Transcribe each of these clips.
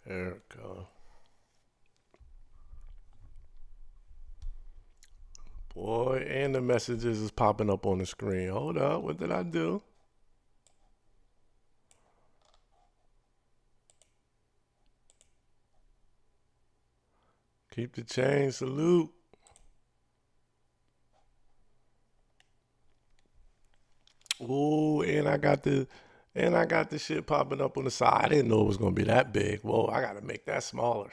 There we go. Boy, and the messages is popping up on the screen. Hold up, what did I do? Keep the change, salute. Ooh, and I got the shit popping up on the side. I didn't know it was gonna be that big. Whoa, I gotta make that smaller.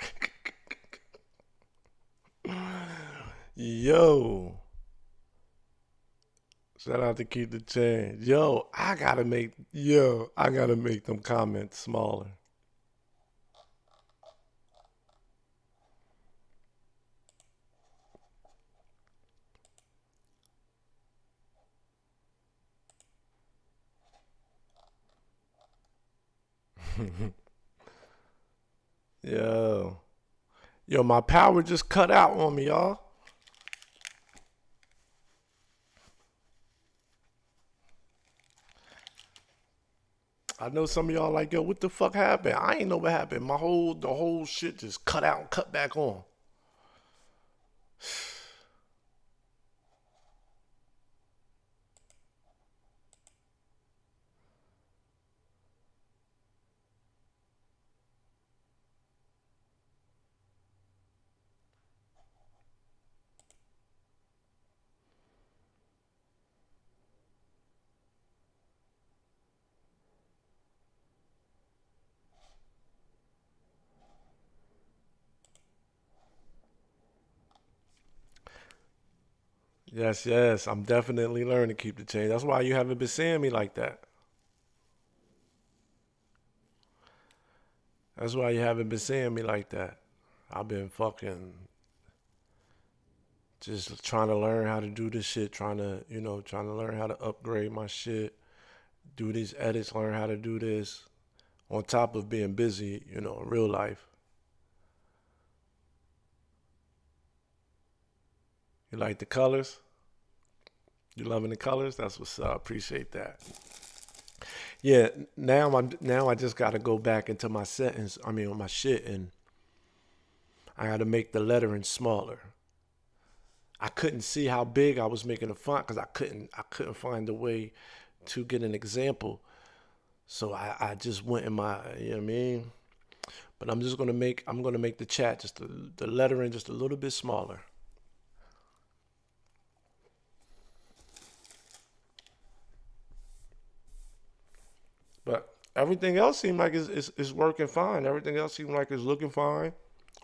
Yo, shout out to Keep the Change. I gotta make them comments smaller. Yo, yo, my power just cut out on me, y'all. I know some of y'all like, yo, what the fuck happened? I ain't know what happened. The whole shit just cut out and cut back on. Yes, yes, I'm definitely learning to keep the change. That's why you haven't been seeing me like that. That's why you haven't been seeing me like that. I've been fucking just trying to learn how to do this shit, trying to learn how to upgrade my shit, do these edits, learn how to do this on top of being busy, in real life. You like the colors? You loving the colors? That's what's up. Appreciate that. Yeah, now I just got to go back into my sentence. I mean, on my shit, and I got to make the lettering smaller. I couldn't see how big I was making the font because I couldn't find a way to get an example. So I just went in my, you know what I mean. But I'm gonna make the chat the lettering just a little bit smaller. But everything else seemed like it's working fine. Everything else seemed like it's looking fine.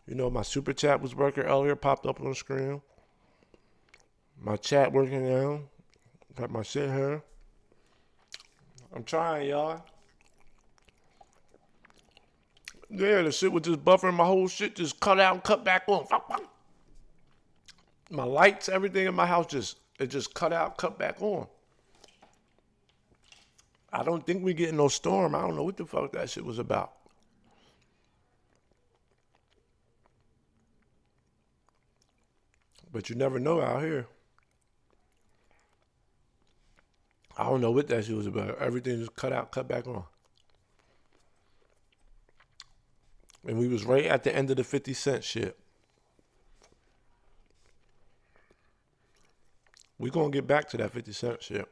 My super chat was working earlier, popped up on the screen. My chat working now. Got my shit here. I'm trying, y'all. Yeah, the shit was just buffering. My whole shit just cut out and cut back on. My lights, everything in my house just cut out, cut back on. I don't think we getting no storm. I don't know what the fuck that shit was about. But you never know out here. I don't know what that shit was about. Everything just cut out, cut back on. And we was right at the end of the 50 cent shit. We gonna get back to that 50 cent shit.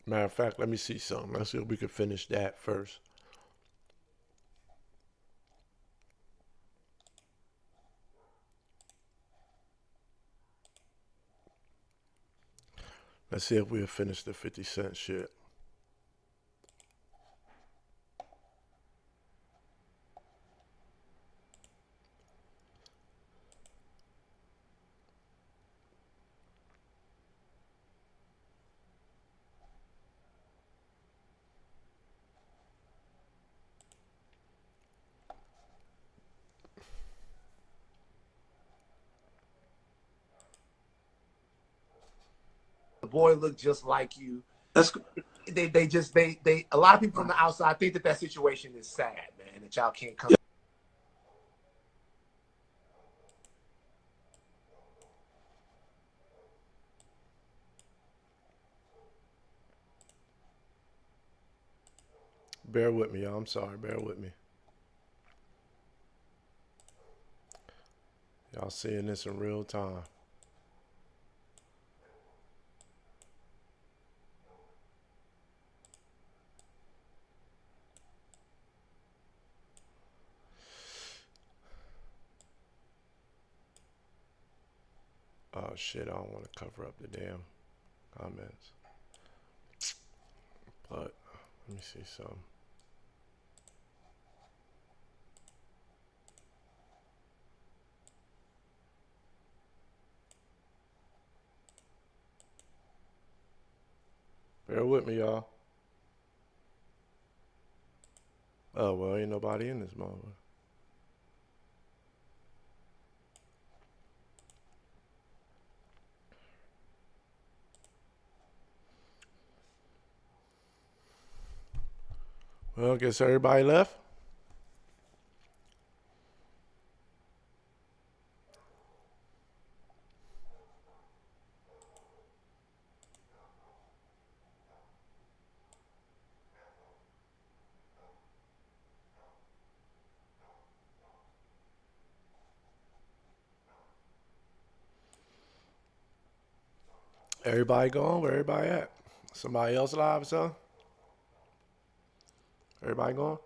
Matter of fact, let me see something. Let's see if we can finish that first. Let's see if we'll finish the 50 cent shit. The boy looked just like you. That's they just they a lot of people from the outside think that that situation is sad, man, that y'all can't come. Bear with me, y'all. I'm sorry. Bear with me. Y'all seeing this in real time. Oh shit, I don't want to cover up the damn comments. But let me see something. Bear with me, y'all. Oh, well, ain't nobody in this motherfucker. Well, I guess everybody left. Everybody gone? Where everybody at? Somebody else live or something? Everybody gone?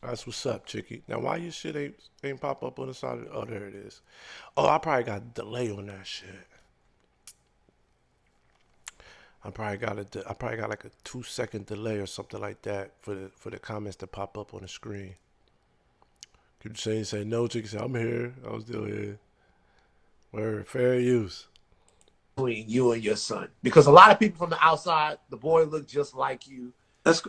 That's what's up, Chicky. Now, why your shit ain't pop up on the side of the... Oh, there it is. Oh, I probably got a delay on that shit. I probably got like a 2-second delay or something like that for the comments to pop up on the screen. Keep saying no, Chicky. Say I'm here. I was still here. Word, fair use. Between you and your son, because a lot of people from the outside, the boy looked just like you. That's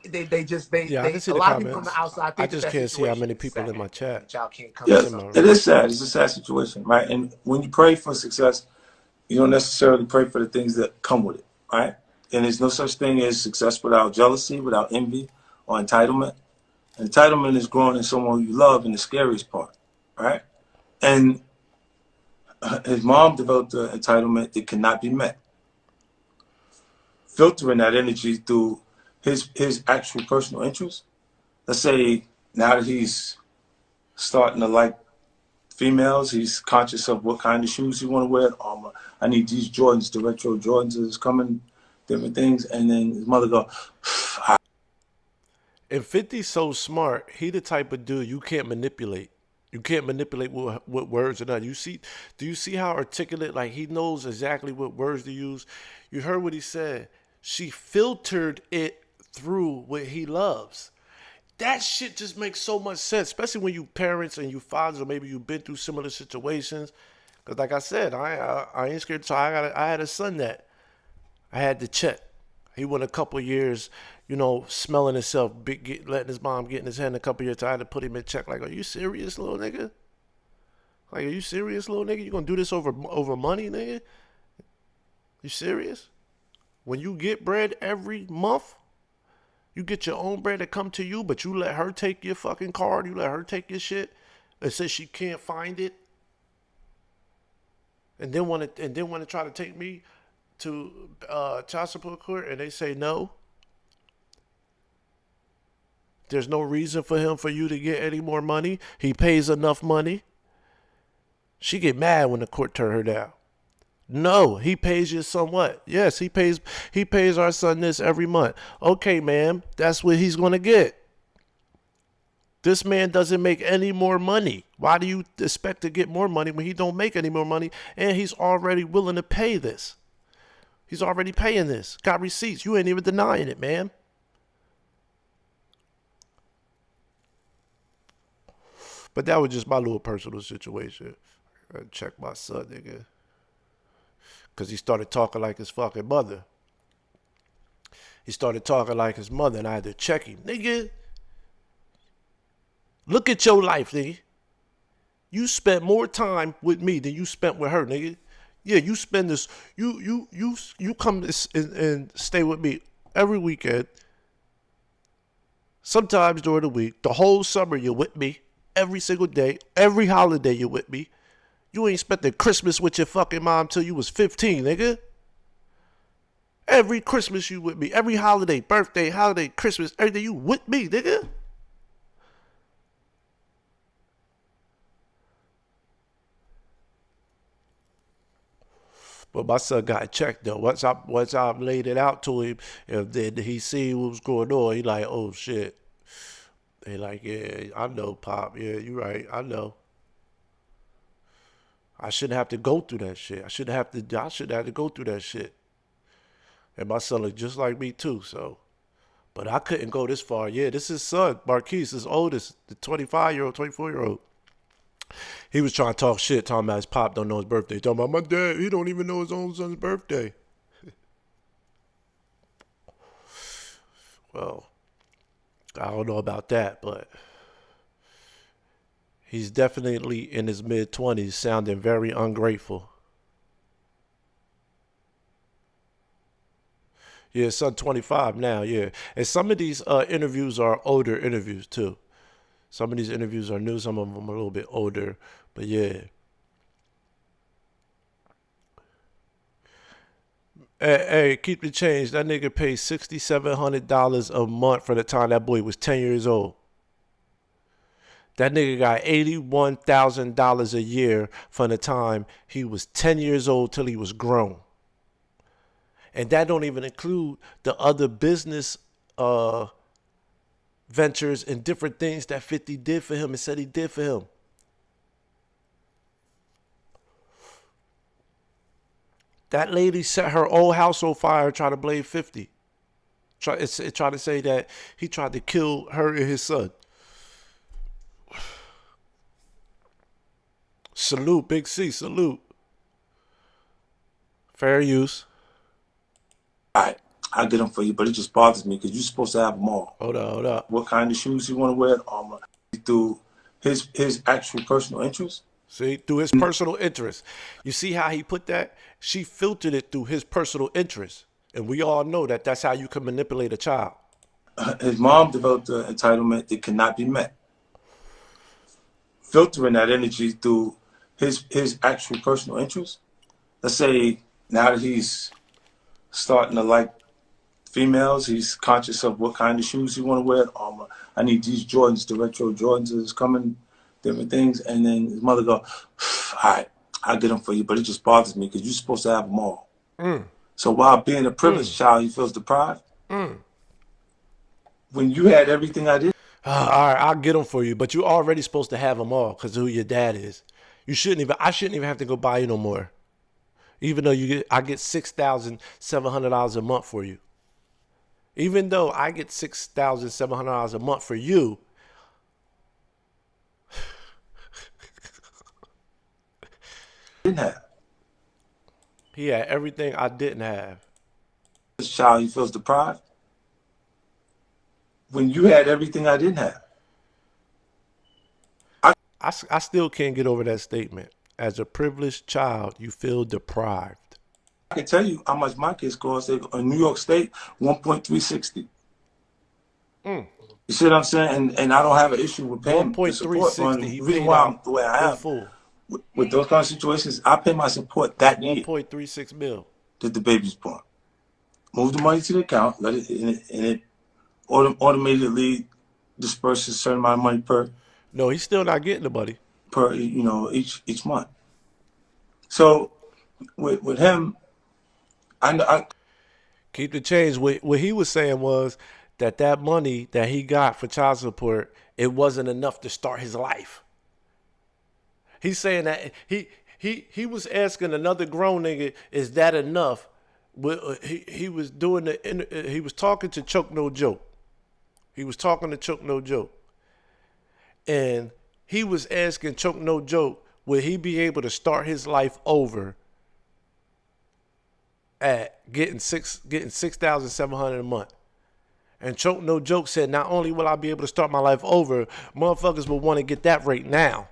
Yeah, I can see a the lot of people from comments. the outside I think just that can't see how situation many is people sad, in my chat. that y'all can't come to yes, something. it is sad. It's a sad situation, right? And when you pray for success, you don't necessarily pray for the things that come with it, right? And there's no such thing as success without jealousy, without envy, or entitlement. And entitlement is growing in someone you love, in the scariest part, right? And his mom developed an entitlement that cannot be met, filtering that energy through his actual personal interests. Let's say now that he's starting to like females, he's conscious of what kind of shoes he want to wear. I need these Jordans, the retro Jordans is coming, different things. And then his mother go, And 50's so smart, he the type of dude you can't manipulate. You can't manipulate what words or not. Do you see how articulate, like he knows exactly what words to use? You heard what he said. She filtered it through what he loves. That shit just makes so much sense, especially when you parents and you fathers, or maybe you've been through similar situations. Cause like I said, I ain't scared to talk. I had a son that I had to check. He went a couple of years, smelling himself, letting his mom get in his hand a couple of years. So I had to put him in check. Like, are you serious, little nigga? Like, are you serious, little nigga? You gonna do this over money, nigga? You serious? When you get bread every month, you get your own bread that come to you, but you let her take your fucking card, you let her take your shit, and says she can't find it, and then want to try to take me to child support court, and they say no. There's no reason for you to get any more money. He pays enough money. She get mad when the court turn her down. No, he pays your son what? Yes, he pays our son this every month. Okay, ma'am, that's what he's gonna get. This man doesn't make any more money. Why do you expect to get more money when he don't make any more money and he's already willing to pay this? He's already paying this. Got receipts. You ain't even denying it, man. But that was just my little personal situation. I check my son, nigga. Because he started talking like his fucking mother. He started talking like his mother, and I had to check him. Nigga, look at your life, nigga. You spent more time with me than you spent with her, nigga. Yeah, you spend this. You come and stay with me every weekend. Sometimes during the week. The whole summer you're with me. Every single day. Every holiday you're with me. You ain't spent the Christmas with your fucking mom till you was 15, nigga. Every Christmas you with me. Every holiday, birthday, holiday, Christmas, everything you with me, nigga. But my son got checked though. Once I laid it out to him, and then he see what was going on, he like, oh shit. He like, yeah, I know, Pop. Yeah, you right. I know. I shouldn't have to go through that shit. I shouldn't have to go through that shit. And my son looked just like me too, so. But I couldn't go this far. Yeah, this is his son, Marquise, his oldest, the 25-year-old, 24-year-old. He was trying to talk shit, talking about his pop don't know his birthday. Talking about my dad, he don't even know his own son's birthday. Well, I don't know about that, but he's definitely in his mid-20s, sounding very ungrateful. Yeah, son 25 now, yeah. And some of these interviews are older interviews, too. Some of these interviews are new, some of them are a little bit older, but yeah. Hey, keep the change. That nigga paid $6,700 a month for the time that boy was 10 years old. That nigga got $81,000 a year from the time he was 10 years old till he was grown. And that don't even include the other business ventures and different things that 50 did for him and said he did for him. That lady set her old house on fire trying to blame 50. Trying to say that he tried to kill her and his son. Salute, Big C, salute. Fair use. All right, I'll get them for you, but it just bothers me because you're supposed to have them all. Hold up. What kind of shoes you want to wear, armor, through his actual personal interest. See, through his personal interest. You see how he put that? She filtered it through his personal interest. And we all know that that's how you can manipulate a child. His mom developed an entitlement that cannot be met. Filtering that energy through his actual personal interest. Let's say now that he's starting to like females, he's conscious of what kind of shoes he want to wear. I need these Jordans, the retro Jordans is coming, different things. And then his mother go, all right, I'll get them for you, but it just bothers me because you're supposed to have them all. So while being a privileged child, he feels deprived. When you had everything I did. All right, I'll get them for you, but you're already supposed to have them all because of who your dad is. I shouldn't even have to go buy you no more. Even though I get $6,700 a month for you. Even though I get $6,700 a month for you, Didn't have. he had everything I didn't have. This child, he feels deprived. When you had everything I didn't have. I still can't get over that statement. As a privileged child, you feel deprived. I can tell you how much my kids cost. In New York State, 1.360. You see what I'm saying? And I don't have an issue with paying the support fund. The reason why I'm the way I am with those kind of situations, I pay my support that year. 1.36 mil. That the baby's born. Move the money to the account, let it and it automatically disperses a certain amount of money per. No, he's still not getting the money. Per each month. So with him, I keep the change. What he was saying was that money that he got for child support, it wasn't enough to start his life. He's saying that he was asking another grown nigga, is that enough? He was he was talking to Choke No Joke. He was talking to Choke No Joke. And he was asking Choke No Joke, would he be able to start his life over at getting $6,700 a month? And Choke No Joke said, not only will I be able to start my life over, motherfuckers will want to get that rate now.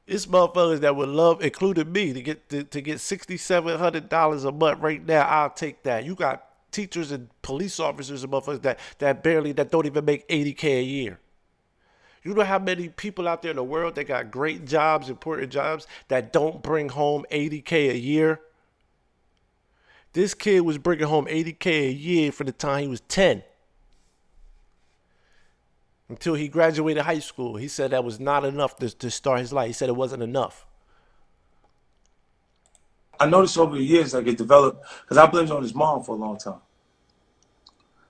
It's motherfuckers that would love, including me, to get $6,700 a month right now. I'll take that. You got teachers and police officers and motherfuckers that don't even make $80K a year. You know how many people out there in the world that got great jobs, important jobs, that don't bring home $80K a year? This kid was bringing home $80K a year for the time he was 10. Until he graduated high school. He said that was not enough to start his life. He said it wasn't enough. I noticed over the years, like, it developed, because I blamed it on his mom for a long time.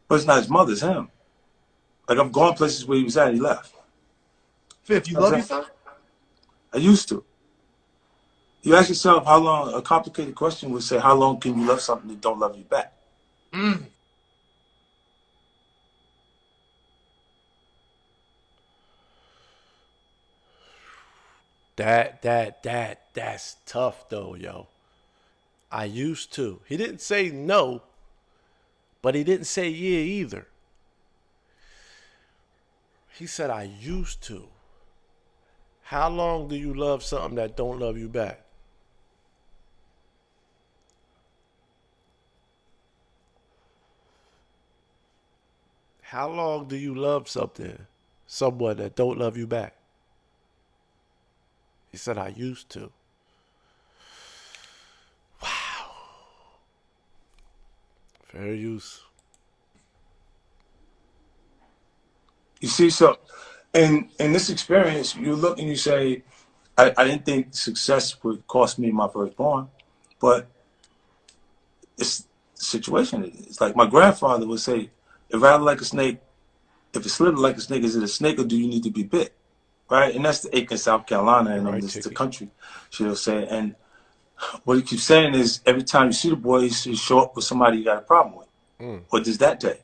But it's not his mother, it's him. Like, I've gone places where he was at and he left. Fifth, you love your son? I used to. You ask yourself how long, a complicated question would say, how long can you love something that don't love you back? Mm. That's tough though, yo. I used to. He didn't say no, but he didn't say yeah either. He said I used to. How long do you love something that don't love you back? How long do you love someone that don't love you back? He said, I used to. Wow. Fair use. You see, so in this experience, you look and you say, I didn't think success would cost me my firstborn, but it's the situation. It's like my grandfather would say, it rattled like a snake. If it slithered like a snake, is it a snake or do you need to be bit? Right? And that's the Aiken, South Carolina, and Right, this is the country, she'll say. And what he keeps saying is every time you see the boy, he's show up with somebody you got a problem with. Or just that day.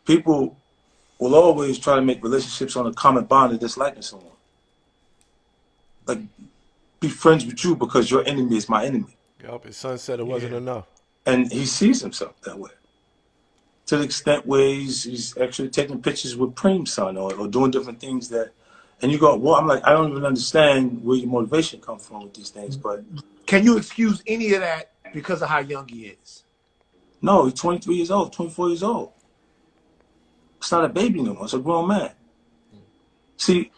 People will always try to make relationships on a common bond of disliking someone. Like, be friends with you because your enemy is my enemy. Yup, his son said it wasn't enough. And he sees himself that way. To the extent where he's actually taking pictures with Preem's son or doing different things that, and you go, well, I'm like, I don't even understand where your motivation comes from with these things, but. Can you excuse any of that because of how young he is? No, he's 23 years old, 24 years old. It's not a baby no more, it's a grown man. See,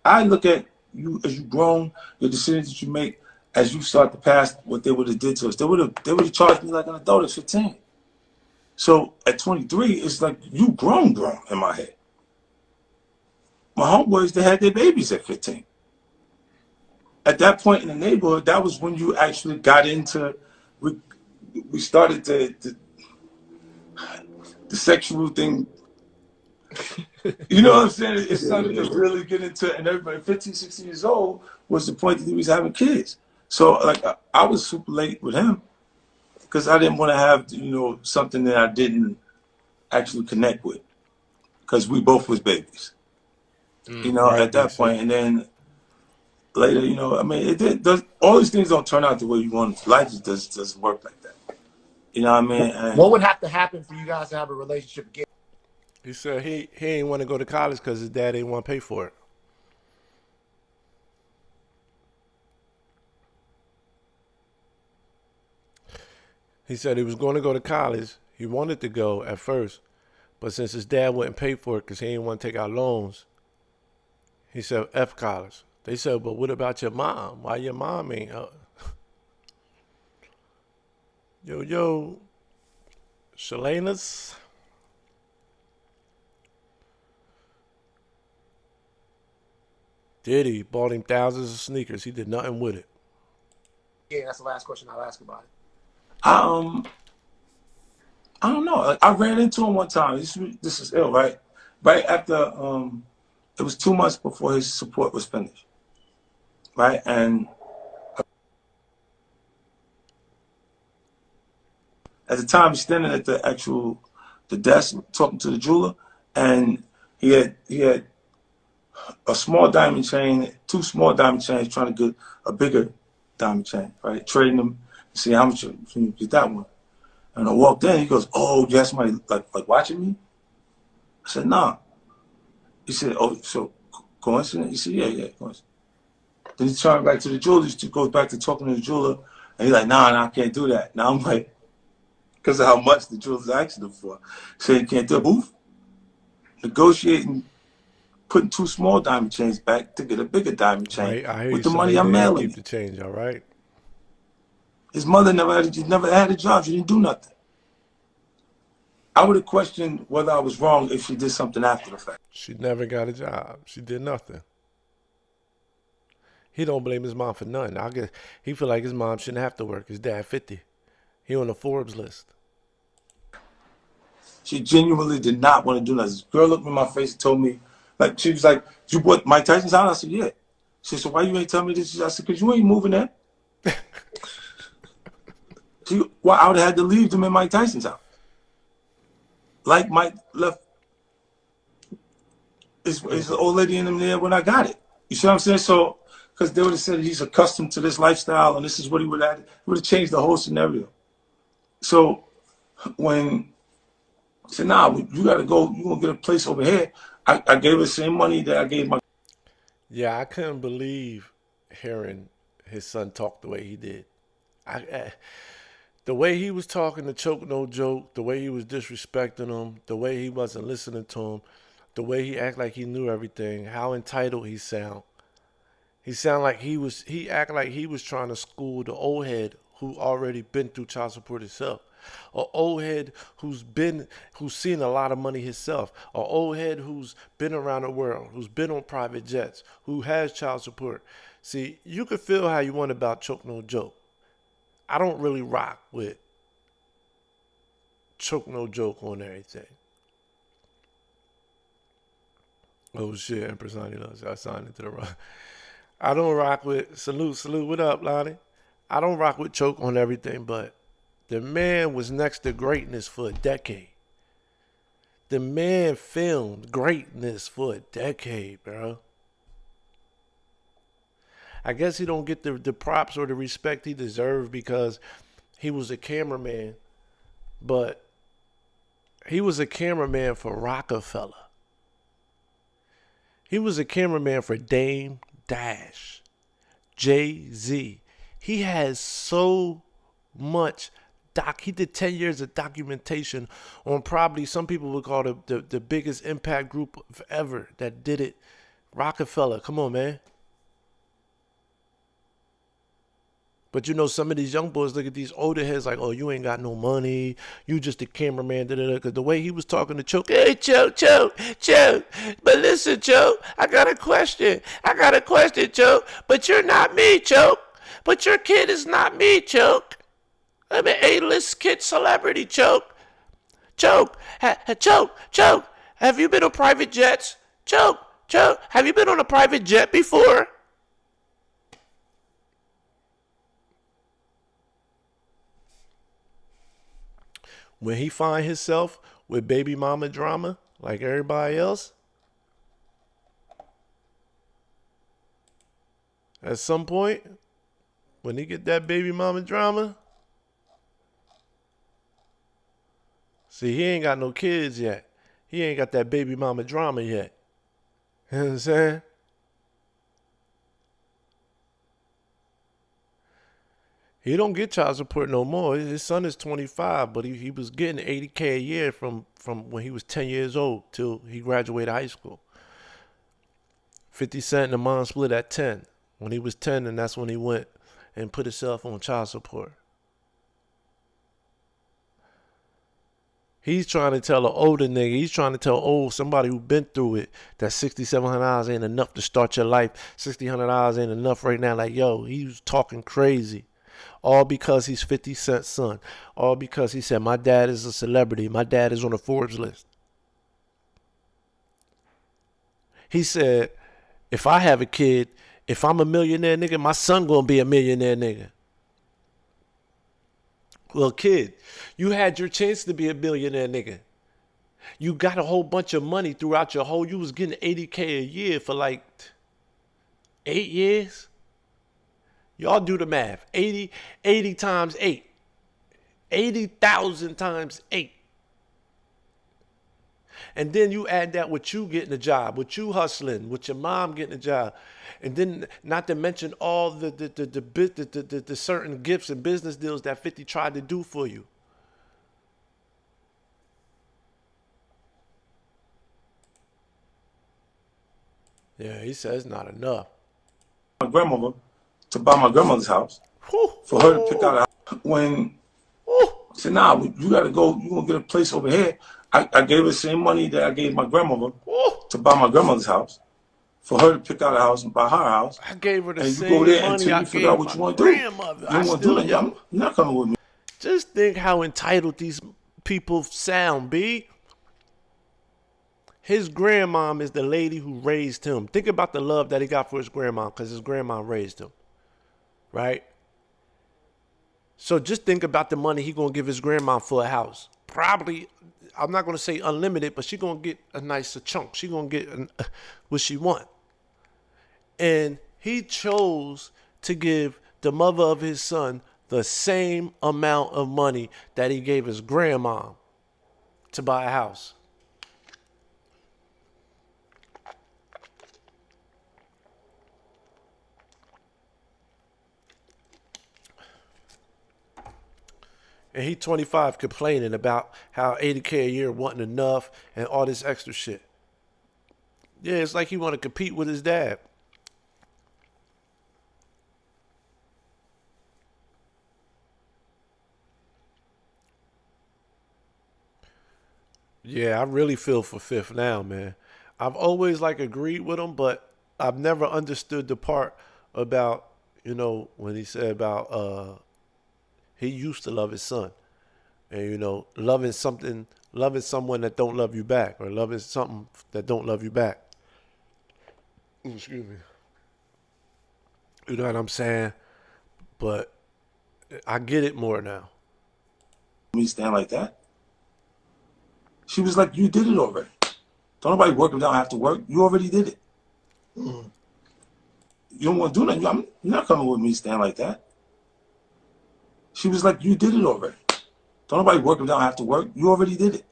I look at you as you grown, your decisions that you make as you start to pass what they would have did to us. They would have charged me like an adult at 15. So at 23, it's like you grown in my head. My homeboys, they had their babies at 15. At that point in the neighborhood, that was when you actually got into, we started the sexual thing. You know what I'm saying? It started to really get into, and everybody 15, 16 years old was the point that he was having kids. So like I was super late with him because I didn't want to have, something that I didn't actually connect with because we both was babies, right, at that point. And then later, I mean, all these things don't turn out the way you want it. Life just doesn't work like that. You know what I mean? And what would have to happen for you guys to have a relationship again? He said he ain't want to go to college because his dad didn't want to pay for it. He said he was going to go to college. He wanted to go at first, but since his dad wouldn't pay for it because he didn't want to take out loans, he said, F college. They said, but what about your mom? Why your mom ain't? Yo, Shalena's. Diddy bought him thousands of sneakers. He did nothing with it. Yeah, that's the last question I'll ask about it. I don't know. Like, I ran into him one time. This is ill, right? Right after, it was 2 months before his support was finished, right? And at the time, he's standing at the desk talking to the jeweler, and he had a small diamond chain, 2 small diamond chains, trying to get a bigger diamond chain, right? Trading them, see how much can you get that one. And I walked in, he goes, oh, you have somebody like watching me? I said, nah. He said, oh, so coincidence? He said, yeah, coincidence. Then he turned back to the jeweler, he goes back to talking to the jeweler, And he's like, nah, I can't do that. Now I'm like, because of how much the jewel's asking him for. So you can't do it. Oof. Negotiating, putting 2 small diamond chains back to get a bigger diamond chain I hear with you. the So money they I'm didn't mailing keep you. the change, all right? His mother never had a job. She didn't do nothing. I would have questioned whether I was wrong if she did something after the fact. She never got a job. She did nothing. He don't blame his mom for nothing. I guess he feel like his mom shouldn't have to work. His dad 50. He on the Forbes list. She genuinely did not want to do nothing. This girl looked me in my face and told me, like, she was like, you bought Mike Tyson's house? I said, yeah. She said, why you ain't tell me this? I said, because you ain't moving there. Well, I would have had to leave them in Mike Tyson's house. Like Mike left his old lady in him there when I got it. You see what I'm saying? So, because they would have said he's accustomed to this lifestyle and this is what he would have, it would have changed the whole scenario. So, when I said, nah, you got to go, you're going to get a place over here, I gave her the same money that I gave my. Yeah, I couldn't believe hearing his son talk the way he did. The way he was talking to Choke No Joke, the way he was disrespecting him, the way he wasn't listening to him, the way he act like he knew everything, how entitled he sound. He sound like he act like he was trying to school the old head who already been through child support himself. An old head who's seen a lot of money himself. An old head who's been around the world, who's been on private jets, who has child support. See, you can feel how you want about Choke No Joke. I don't really rock with Choke No Joke on everything. Oh shit, Empress Honey loves. I signed into the rock. I don't rock with salute. What up, Lonnie? I don't rock with Choke on everything, but the man was next to greatness for a decade. The man filmed greatness for a decade, bro. I guess he don't get the props or the respect he deserved because he was a cameraman, but he was a cameraman for Rockefeller. He was a cameraman for Dame Dash, Jay-Z. He has so much he did 10 years of documentation on probably some people would call the biggest impact group ever that did it. Rockefeller, come on, man. But you know, some of these young boys look at these older heads like, oh, you ain't got no money. You just a cameraman. Because the way he was talking to Choke, hey, Choke. But listen, Choke, I got a question, Choke. But you're not me, Choke. But your kid is not me, Choke. I'm an A-list kid celebrity, Choke. Choke. Have you been on private jets? Choke. Have you been on a private jet before? When he find himself with baby mama drama like everybody else, at some point, when he get that baby mama drama, see, he ain't got no kids yet. He ain't got that baby mama drama yet. You know what I'm saying? He don't get child support no more. His son is 25, but he was getting $80K a year from when he was 10 years old till he graduated high school. 50 Cent and the mom split at 10. When he was 10, and that's when he went and put himself on child support. He's trying to tell an older nigga, he's trying to tell somebody who been through it, that $6,700 ain't enough to start your life. $6,000 ain't enough right now. Like, yo, he was talking crazy. All because he's 50 Cent's son. All because he said, my dad is a celebrity. My dad is on the Forbes list. He said, if I have a kid, if I'm a millionaire nigga, my son gonna be a millionaire nigga. Well, kid, you had your chance to be a millionaire nigga. You got a whole bunch of money throughout you was getting $80K a year for like 8 years. Y'all do the math. 80 times 8. 80,000 times 8. And then you add that with you getting a job, with you hustling, with your mom getting a job. And then not to mention all the certain gifts and business deals that 50 tried to do for you. Yeah, he says not enough. My grandmother to buy my grandmother's house Whew, for her to pick out a house. When whew. I said, nah, you got to go, you going to get a place over here. I gave her the same money that I gave my grandmother to buy my grandmother's house for her to pick out a house and buy her house. I gave her the And you go same there money until I you figure out gave what my you want to do. grandmother. You don't want to do nothing. You're not coming with me. Just think how entitled these people sound, B. His grandmom is the lady who raised him. Think about the love that he got for his grandma because his grandma raised him, right? So just think about the money he gonna give his grandma for a house. Probably, I'm not gonna say unlimited, but she gonna get a nicer chunk. She gonna get what she want. And he chose to give the mother of his son the same amount of money that he gave his grandma to buy a house. And he 25 complaining about how 80K a year wasn't enough and all this extra shit. Yeah, it's like he want to compete with his dad. Yeah, I really feel for Fifth now, man. I've always like agreed with him, but I've never understood the part about, when he said about he used to love his son. And loving someone that don't love you back, or loving something that don't love you back. Ooh, excuse me. You know what I'm saying? But I get it more now. Me stand like that. She was like, you did it already. Don't nobody work if they don't have to work. You already did it. You don't want to do nothing. You're not coming with me stand like that. She was like, you did it already. Don't nobody work if they don't have to work. You already did it.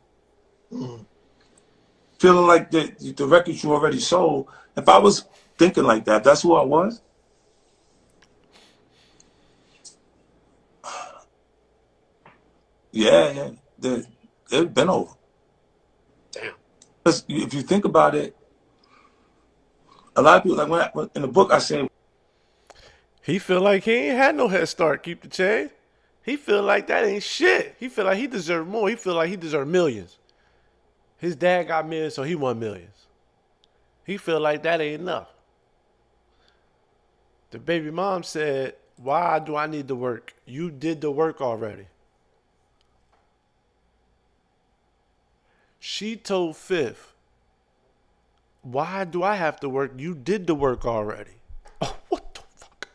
Feeling like the records you already sold. If I was thinking like that, that's who I was. Yeah. They've been over. Damn. Because if you think about it, a lot of people, like in the book I say, He feel like he ain't had no head start. Keep the change. He feel like that ain't shit. He feel like he deserve more. He feel like he deserve millions. His dad got millions, so he won millions. He feel like that ain't enough. The baby mom said, why do I need to work? You did the work already. She told Fifth, why do I have to work? You did the work already. Oh, what the fuck?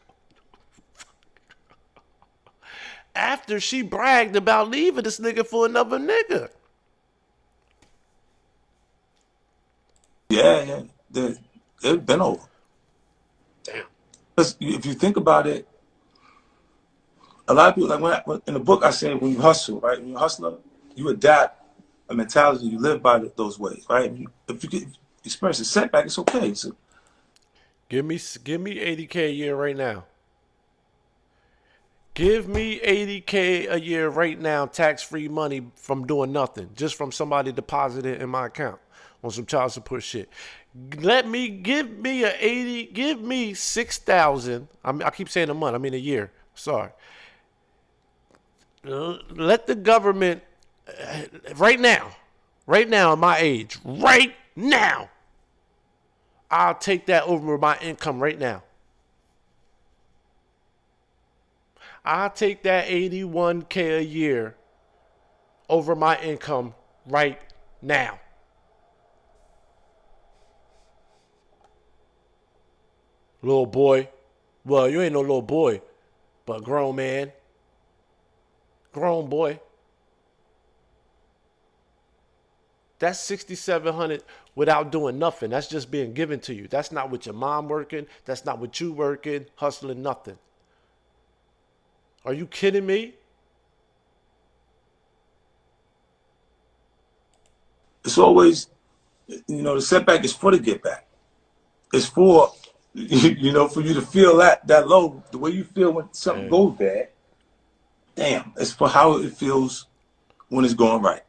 After she bragged about leaving this nigga for another nigga. Yeah. They've been over. Damn. Because if you think about it, a lot of people, like in the book I say, when you hustle, right? When you hustler, you adapt a mentality, you live by those ways, right? If you get experience a setback, it's okay. So, Give me 80K a year right now. Give me 80K a year right now, tax-free money from doing nothing, just from somebody deposited in my account on some child support shit. Give me 6,000. I keep saying a month, I mean a year. Sorry. Let the government right now at my age, right now, I'll take that over my income right now. I'll take that 81K a year over my income right now. Little boy. Well, you ain't no little boy, but grown man. Grown boy. That's 6,700 without doing nothing. That's just being given to you. That's not with your mom working. That's not with you working, hustling, nothing. Are you kidding me? It's always, the setback is for the get back. It's for, for you to feel that low, the way you feel when something goes bad. Damn, it's for how it feels when it's going right.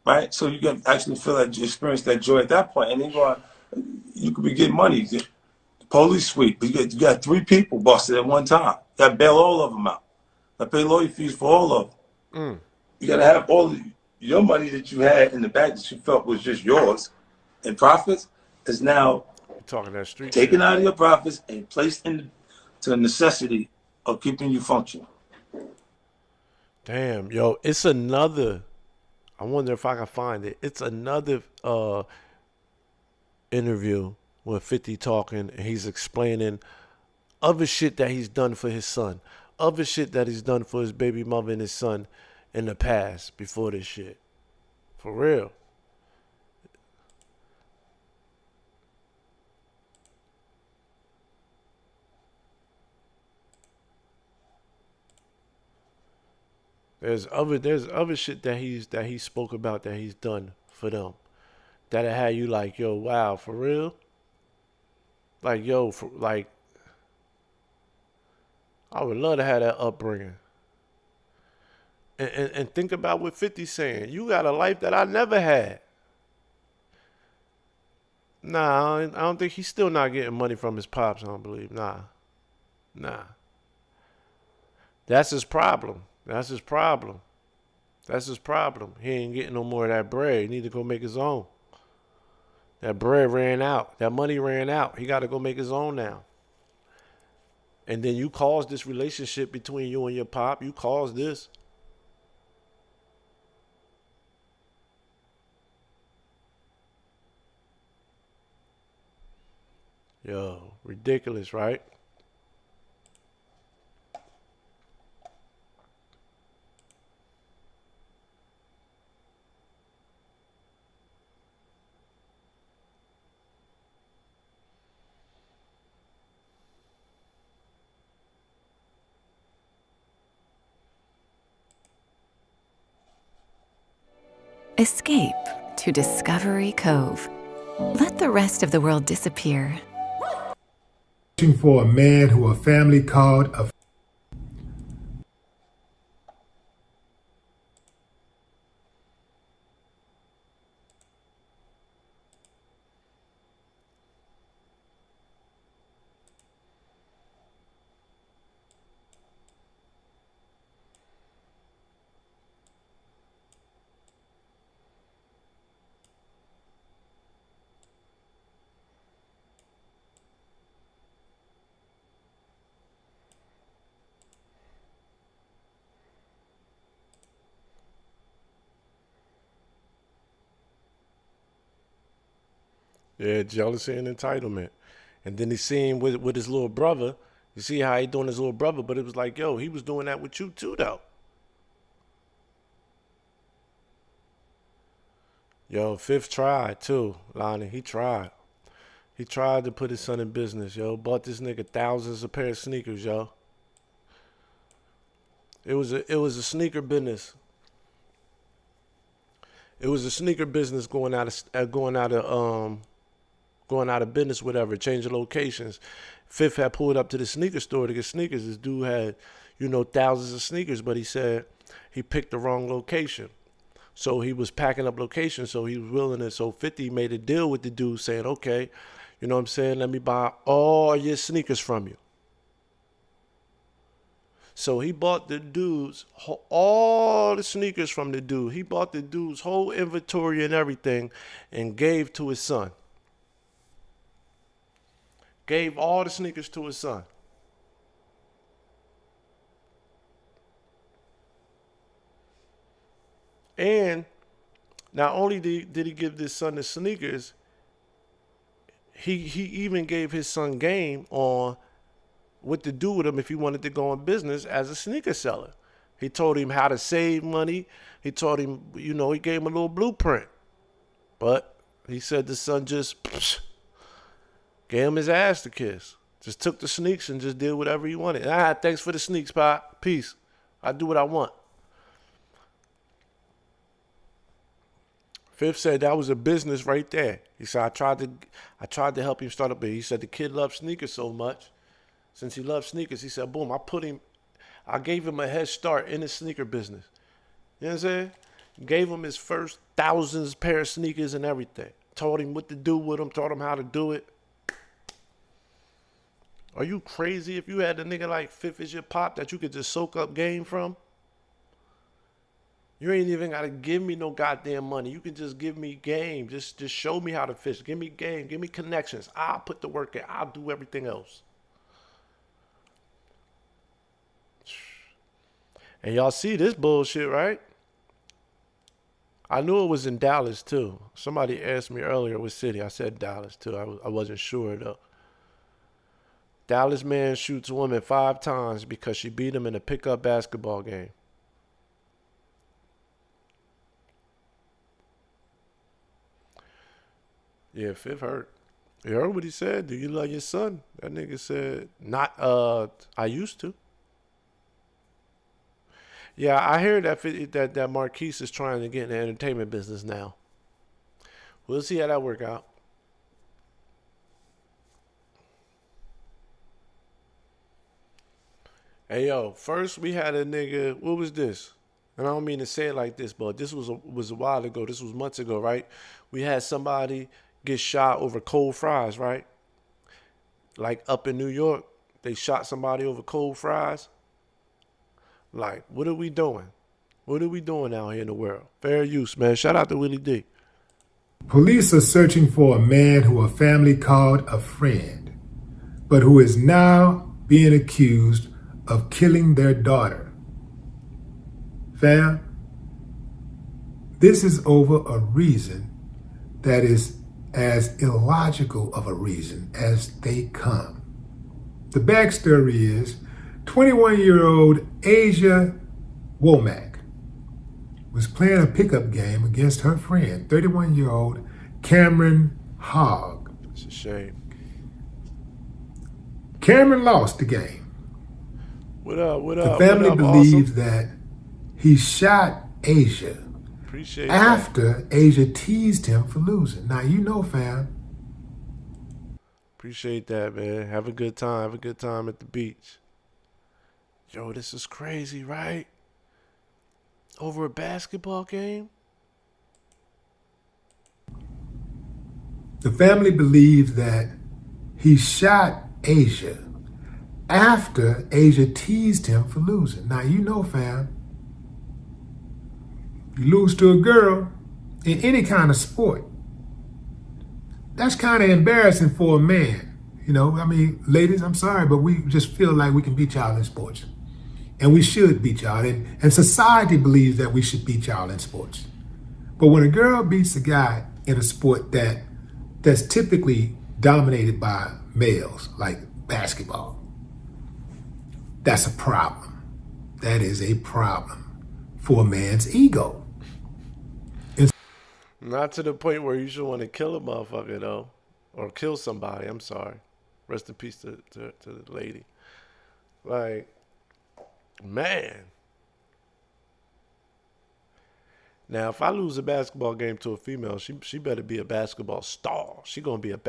Right? So you can actually feel that, experience that joy at that point. And then you could be getting money. The police sweep. You got 3 people busted at one time. You got to bail all of them out. I pay lawyer fees for all of them. You got to have all of your money that you had in the bank that you felt was just yours and profits is now talking that street taken shit. out of your profits and placed into the necessity of keeping you functional. Damn, yo, it's another. I wonder if I can find it. It's another interview with 50 talking, and he's explaining other shit that he's done for his son, other shit that he's done for his baby mother and his son in the past before this shit. For real. There's other shit that he spoke about that he's done for them. That'll have you like, yo, wow, for real? Like, yo, I would love to have that upbringing. And think about what 50's saying. You got a life that I never had. Nah, I don't think he's still not getting money from his pops, I don't believe. Nah. That's his problem. That's his problem. He ain't getting no more of that bread. He need to go make his own. That bread ran out. That money ran out. He got to go make his own now. And then you caused this relationship between you and your pop. You caused this. Yo, ridiculous, right? Escape to Discovery Cove. Let the rest of the world disappear. For a man who a family called a Yeah, jealousy and entitlement. And then he seen with his little brother. You see how he doing his little brother, but it was like, yo, he was doing that with you too, though. Yo, Fifth tried too, Lonnie. He tried. He tried to put his son in business, yo. Bought this nigga thousands of pair of sneakers, yo. It was a sneaker business. It was a sneaker business going out of business, whatever, changing locations. Fifth had pulled up to the sneaker store to get sneakers. This dude had, thousands of sneakers, but he said he picked the wrong location. So he was packing up locations, so he was willing to. So 50 made a deal with the dude saying, okay, you know what I'm saying, let me buy all your sneakers from you. So he bought the dude's, all the sneakers from the dude. He bought the dude's whole inventory and everything and gave to his son. Gave all the sneakers to his son. And not only did he give this son the sneakers, he even gave his son game on what to do with him if he wanted to go in business as a sneaker seller. He told him how to save money. He told him, he gave him a little blueprint. But he said the son just gave him his ass to kiss. Just took the sneaks and just did whatever he wanted. Thanks for the sneaks, Pop. Peace. I do what I want. Fifth said that was a business right there. He said I tried to help him start up. He said the kid loved sneakers so much. Since he loved sneakers, he said, boom, I gave him a head start in the sneaker business. You know what I'm saying? Gave him his first thousands pair of sneakers and everything. Taught him what to do with them, taught him how to do it. Are you crazy if you had a nigga like Fifth as your pop that you could just soak up game from? You ain't even got to give me no goddamn money. You can just give me game. Just show me how to fish. Give me game. Give me connections. I'll put the work in. I'll do everything else. And y'all see this bullshit, right? I knew it was in Dallas, too. Somebody asked me earlier what city. I said Dallas, too. I wasn't sure, though. Dallas man shoots woman 5 times because she beat him in a pickup basketball game. Yeah, Fifth hurt. You heard what he said? Do you love your son? That nigga said, not, I used to. Yeah, I hear that Marquise is trying to get in the entertainment business now. We'll see how that work out. Hey, yo, first we had a nigga, what was this? And I don't mean to say it like this, but this was a while ago. This was months ago, right? We had somebody get shot over cold fries, right? Like up in New York, they shot somebody over cold fries. Like, what are we doing? What are we doing out here in the world? Fair use, man. Shout out to Willie D. Police are searching for a man who a family called a friend, but who is now being accused of killing their daughter. Fam, this is over a reason that is as illogical of a reason as they come. The backstory is 21-year-old Asia Womack was playing a pickup game against her friend, 31-year-old Cameron Hogg. It's a shame. Cameron lost the game. What up? The family believes awesome? that he shot Asia Appreciate after Asia teased him for losing. Now, you know, fam. Appreciate that, man. Have a good time. Have a good time at the beach. Yo, this is crazy, right? Over a basketball game? The family believes that he shot Asia after Asia teased him for losing. Now, you know, fam, you lose to a girl in any kind of sport, that's kind of embarrassing for a man. You know, I mean, ladies, I'm sorry, but we just feel like we can beat y'all in sports. And we should beat y'all. And society believes that we should beat y'all in sports. But when a girl beats a guy in a sport that's typically dominated by males, like basketball, that's a problem. That is a problem for a man's ego. Not to the point where you should want to kill a motherfucker, though. Or kill somebody. I'm sorry. Rest in peace to the lady. Like, man. Now, if I lose a basketball game to a female, she better be a basketball star. She gonna be a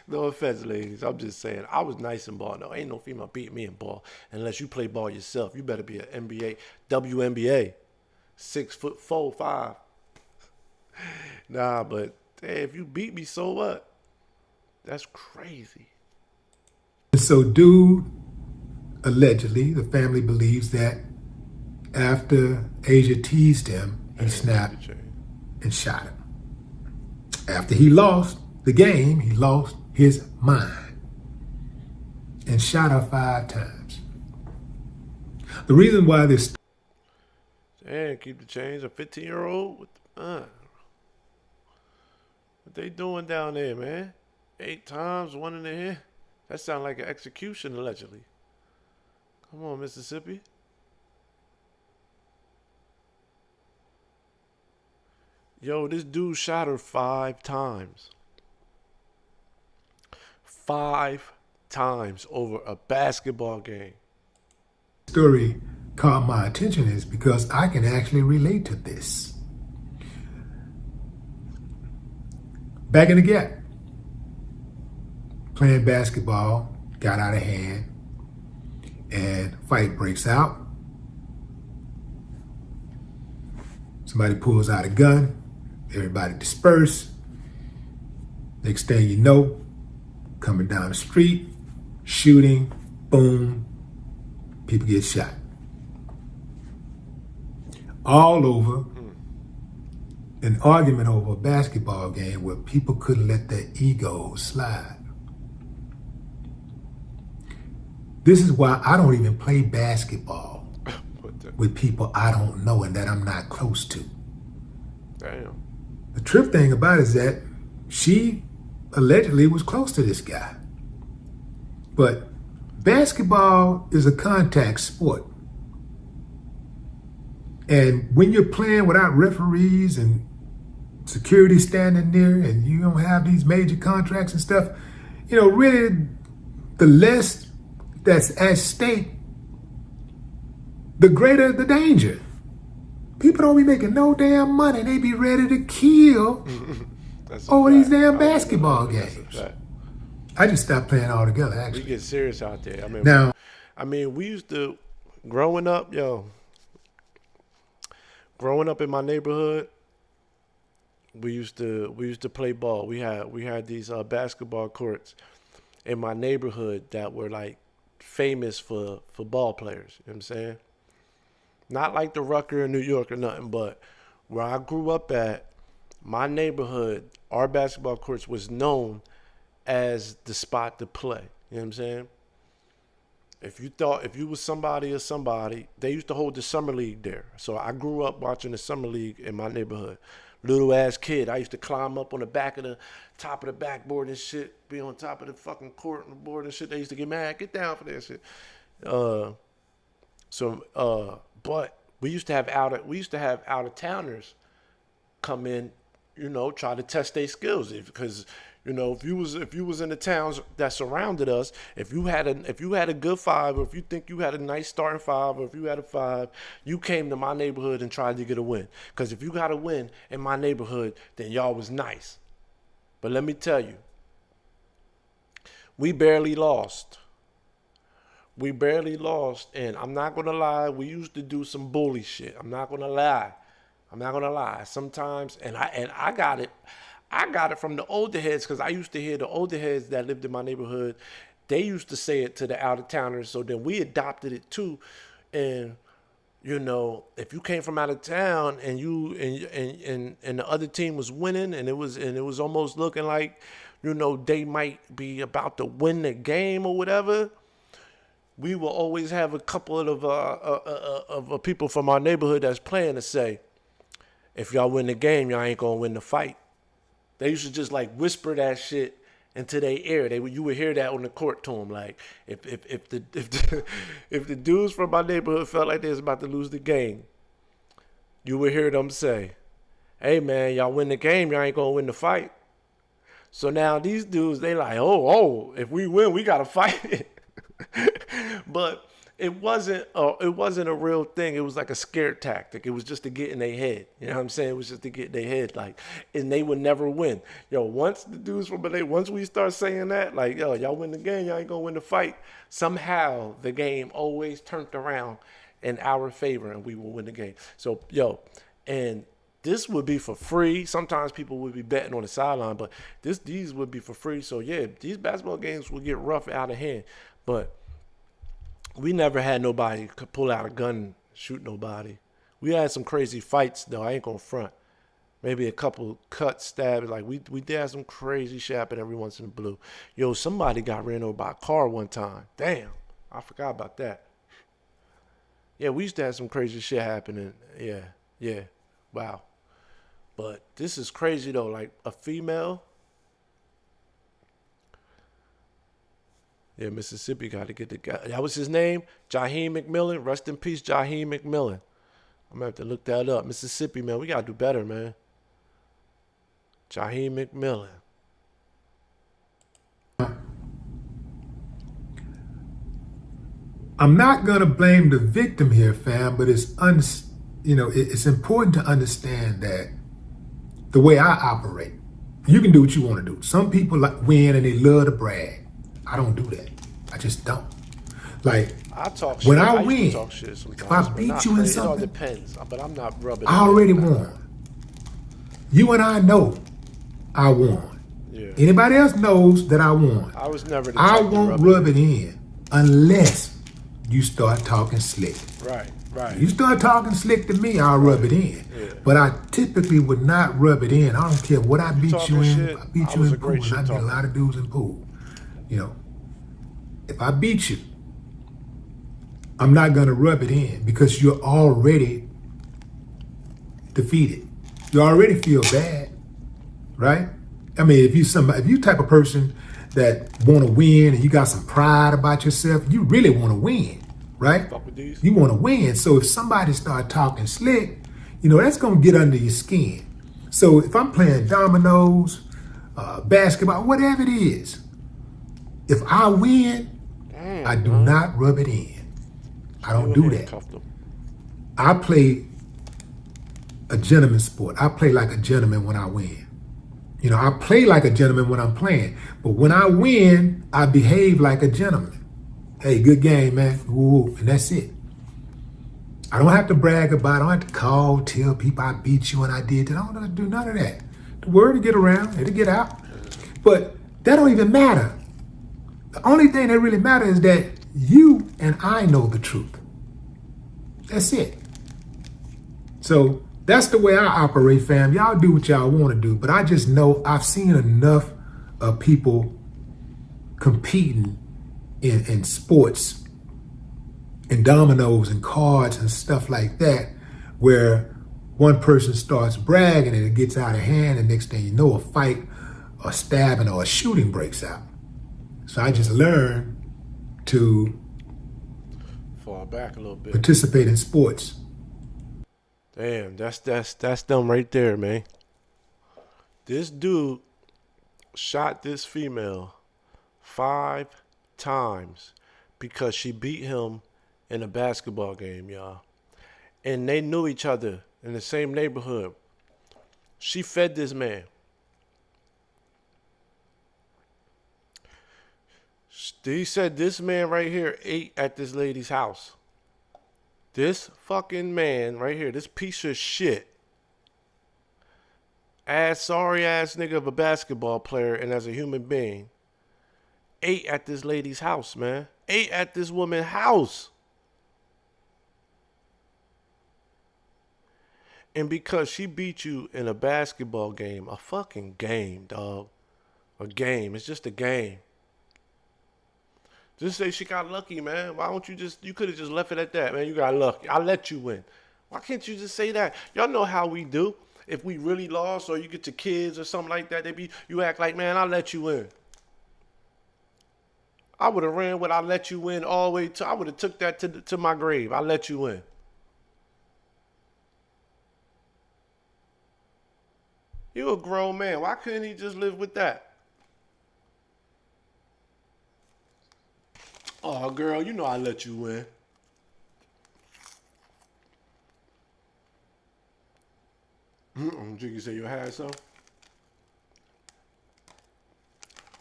No offense, ladies. I'm just saying. I was nice in ball. No, ain't no female beat me in ball unless you play ball yourself. You better be an NBA, WNBA, 6'4", 5". Nah, but hey, if you beat me, so what? That's crazy. So, dude, allegedly, the family believes that after Asia teased him, he snapped and shot him. After he lost the game, he lost his mind and shot her 5 times. The reason why this... Damn, keep the change. A 15-year-old? What they doing down there, man? 8 times, 1 in the head? That sounds like an execution, allegedly. Come on, Mississippi. Yo, this dude shot her 5 times. 5 times over a basketball game. Story caught my attention is because I can actually relate to this. Back in the gap. Playing basketball, got out of hand, and fight breaks out. Somebody pulls out a gun, everybody disperse. Next thing you know, coming down the street, shooting, boom, people get shot. All over an argument over a basketball game where people couldn't let their egos slide. This is why I don't even play basketball with people I don't know and that I'm not close to. Damn. The trip thing about it is that she allegedly was close to this guy. But basketball is a contact sport. And when you're playing without referees and security standing there and you don't have these major contracts and stuff, you know, really the less that's at stake, the greater the danger. People don't be making no damn money. They be ready to kill over these damn basketball games. I just stopped playing altogether, actually. We get serious out there. I mean, we used to, growing up in my neighborhood, we used to play ball. We had these basketball courts in my neighborhood that were like famous for ball players. You know what I'm saying? Not like the Rucker in New York or nothing, but where I grew up at, my neighborhood, our basketball courts was known as the spot to play. You know what I'm saying? If you was somebody or somebody, they used to hold the summer league there. So I grew up watching the summer league in my neighborhood. Little ass kid, I used to climb up on the back of the top of the backboard and shit, be on top of the fucking court and the board and shit. They used to get mad, get down for that shit. But we used to have out of towners come in, you know, try to test their skills because, you know, if you was in the towns that surrounded us, if you had a good five, or if you think you had a nice starting five, or if you had a five, you came to my neighborhood and tried to get a win. Because if you got a win in my neighborhood, then y'all was nice. But let me tell you, we barely lost. And I'm not gonna lie, we used to do some bully shit. I'm not gonna lie. Sometimes, and I got it from the older heads, because I used to hear the older heads that lived in my neighborhood, they used to say it to the out-of-towners, so then we adopted it too. And, you know, if you came from out of town and and the other team was winning and it was almost looking like, you know, they might be about to win the game or whatever, we will always have a couple of people from our neighborhood that's playing to say, if y'all win the game, y'all ain't gonna win the fight. They used to just like whisper that shit into their ear. You would hear that on the court to them. Like if the dudes from my neighborhood felt like they was about to lose the game, you would hear them say, "Hey man, y'all win the game, y'all ain't gonna win the fight." So now these dudes, they like, oh, if we win, we gotta fight. But it wasn't a real thing. It was like a scare tactic. It was just to get in their head. You know what I'm saying? It was just to get in their head, like, and they would never win. Once the dudes once we start saying that, like, y'all win the game, y'all ain't gonna win the fight. Somehow the game always turned around in our favor, and we will win the game. So, and this would be for free. Sometimes people would be betting on the sideline, but these would be for free. So yeah, these basketball games would get rough out of hand, but we never had nobody could pull out a gun and shoot nobody. We had some crazy fights though. I ain't gonna front. Maybe a couple cuts, stabs. Like we did have some crazy shit happen every once in a blue. Somebody got ran over by a car one time. Damn, I forgot about that. Yeah, we used to have some crazy shit happening. Yeah. Wow. But this is crazy though. Like a female. Yeah, Mississippi got to get the guy. That was his name, Jaheim McMillan. Rest in peace, Jaheim McMillan. I'm going to have to look that up. Mississippi, man, we got to do better, man. Jaheim McMillan. I'm not going to blame the victim here, fam, but it's important to understand that the way I operate, You can do what you want to do. Some people like win and they love to brag. I don't do that. I just don't. Like, I talk shit. when I used to win, talk shit if I sometimes, but beat not you in crazy. It all something, depends. But I'm not rubbing. I already won. You and I know I won. Yeah. Anybody else knows that I won. I was never the I type to won't rub it in unless you start talking slick. Right, right. You start talking slick to me, I'll rub it in. Yeah. But I typically would not rub it in. I don't care what I beat you in. Shit, I beat you in pool, and I beat a lot of dudes in pool. You know, if I beat you, I'm not gonna rub it in because you're already defeated. You already feel bad, right? I mean, if you type of person that want to win and you got some pride about yourself, you really want to win, right? You want to win. So if somebody start talking slick, you know, that's going to get under your skin. So if I'm playing dominoes, basketball, whatever it is, if I win, I do not rub it in. I don't do that. I play a gentleman's sport. I play like a gentleman when I win. You know, I play like a gentleman when I'm playing, but when I win, I behave like a gentleman. Hey, good game, man. Ooh, and that's it. I don't have to brag about it. I don't have to tell people I beat you and I did that. I don't have to do none of that. The word will get around, it'll get out. But that don't even matter. The only thing that really matters is that you and I know the truth. That's it. So that's the way I operate, fam. Y'all do what y'all want to do, but I just know I've seen enough of people competing in sports and dominoes and cards and stuff like that, where one person starts bragging and it gets out of hand, and next thing you know, a fight, a stabbing, or a shooting breaks out. So I just learned to fall back a little bit, participate in sports. Damn, that's them right there, man. This dude shot this female 5 times because she beat him in a basketball game, y'all. And they knew each other in the same neighborhood. She fed this man. He said this man right here ate at this lady's house. This fucking man right here, this piece of shit, sorry ass nigga of a basketball player and as a human being, ate at this lady's house, man. Ate at this woman's house. And because she beat you in a basketball game, a fucking game, dog. A game. It's just a game. Just say she got lucky, man. Why don't you could have just left it at that, man. You got lucky. I let you win. Why can't you just say that? Y'all know how we do. If we really lost or you get your kids or something like that, you act like, man, I let you win. I would have ran what I let you win all the way to, I would have took that to my grave. I let you win. You a grown man. Why couldn't he just live with that? Oh, girl, you know I let you win. Jiggy say you had some?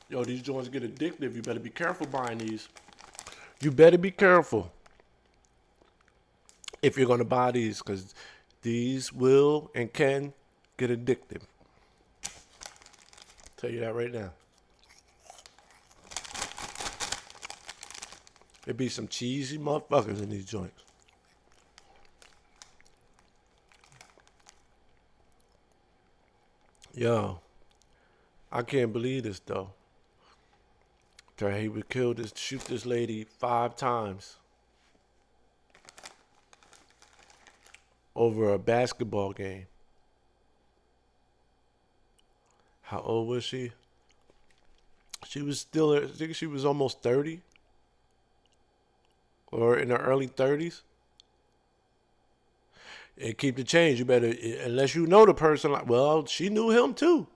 Yo, these joints get addictive. You better be careful buying these. You better be careful if you're going to buy these, because these will and can get addictive. Tell you that right now. There be some cheesy motherfuckers in these joints. Yo, I can't believe this though. That he would shoot this lady 5 times over a basketball game. How old was she? She was still, I think she was almost 30. Or in her early 30s. And keep the change. You better, unless you know the person, like, well, she knew him too.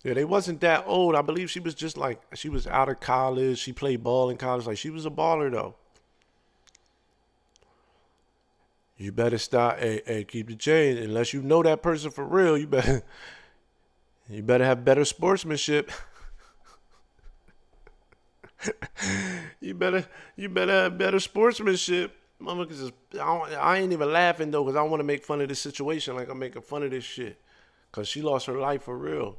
Yeah, they wasn't that old. I believe she was just like, she was out of college. She played ball in college. Like, she was a baller though. You better stop and keep the change. Unless you know that person for real, you better You better have better sportsmanship. you better have better sportsmanship. Motherfuckers is, I ain't even laughing though, because I want to make fun of this situation like I'm making fun of this shit. Because she lost her life for real.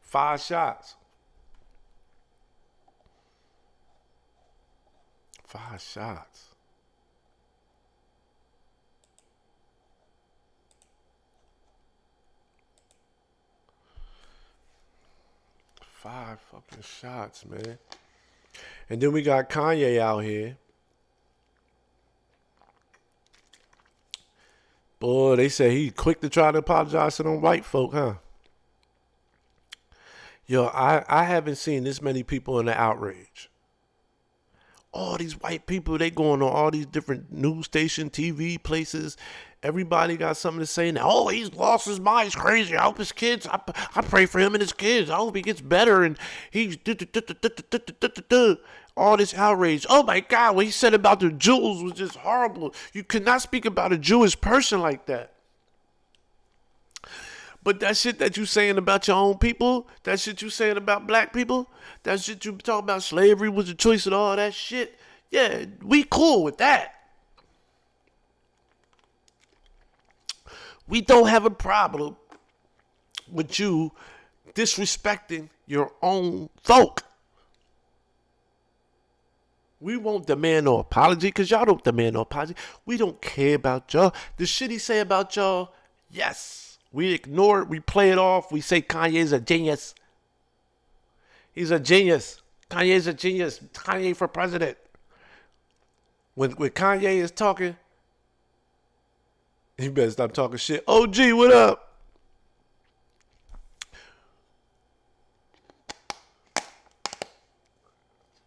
5 shots. 5 shots. Five fucking shots, man. And then we got Kanye out here. Boy, they say he quick to try to apologize to them white folk, huh? Yo, I haven't seen this many people in the outrage. All these white people, they going on all these different news station, TV places. Everybody got something to say now. Oh, he's lost his mind. He's crazy. I hope his kids, I pray for him and his kids. I hope he gets better. And he's all this outrage. Oh my God, what he said about the Jews was just horrible. You cannot speak about a Jewish person like that. But that shit that you saying about your own people, that shit you saying about black people, that shit you talking about slavery was the choice and all that shit, yeah, we cool with that. We don't have a problem with you disrespecting your own folk. We won't demand no apology, because y'all don't demand no apology. We don't care about y'all. The shit he say about y'all, yes. We ignore it. We play it off. We say Kanye's a genius. He's a genius. Kanye's a genius. Kanye for president. When Kanye is talking, you better stop talking shit. OG, what up?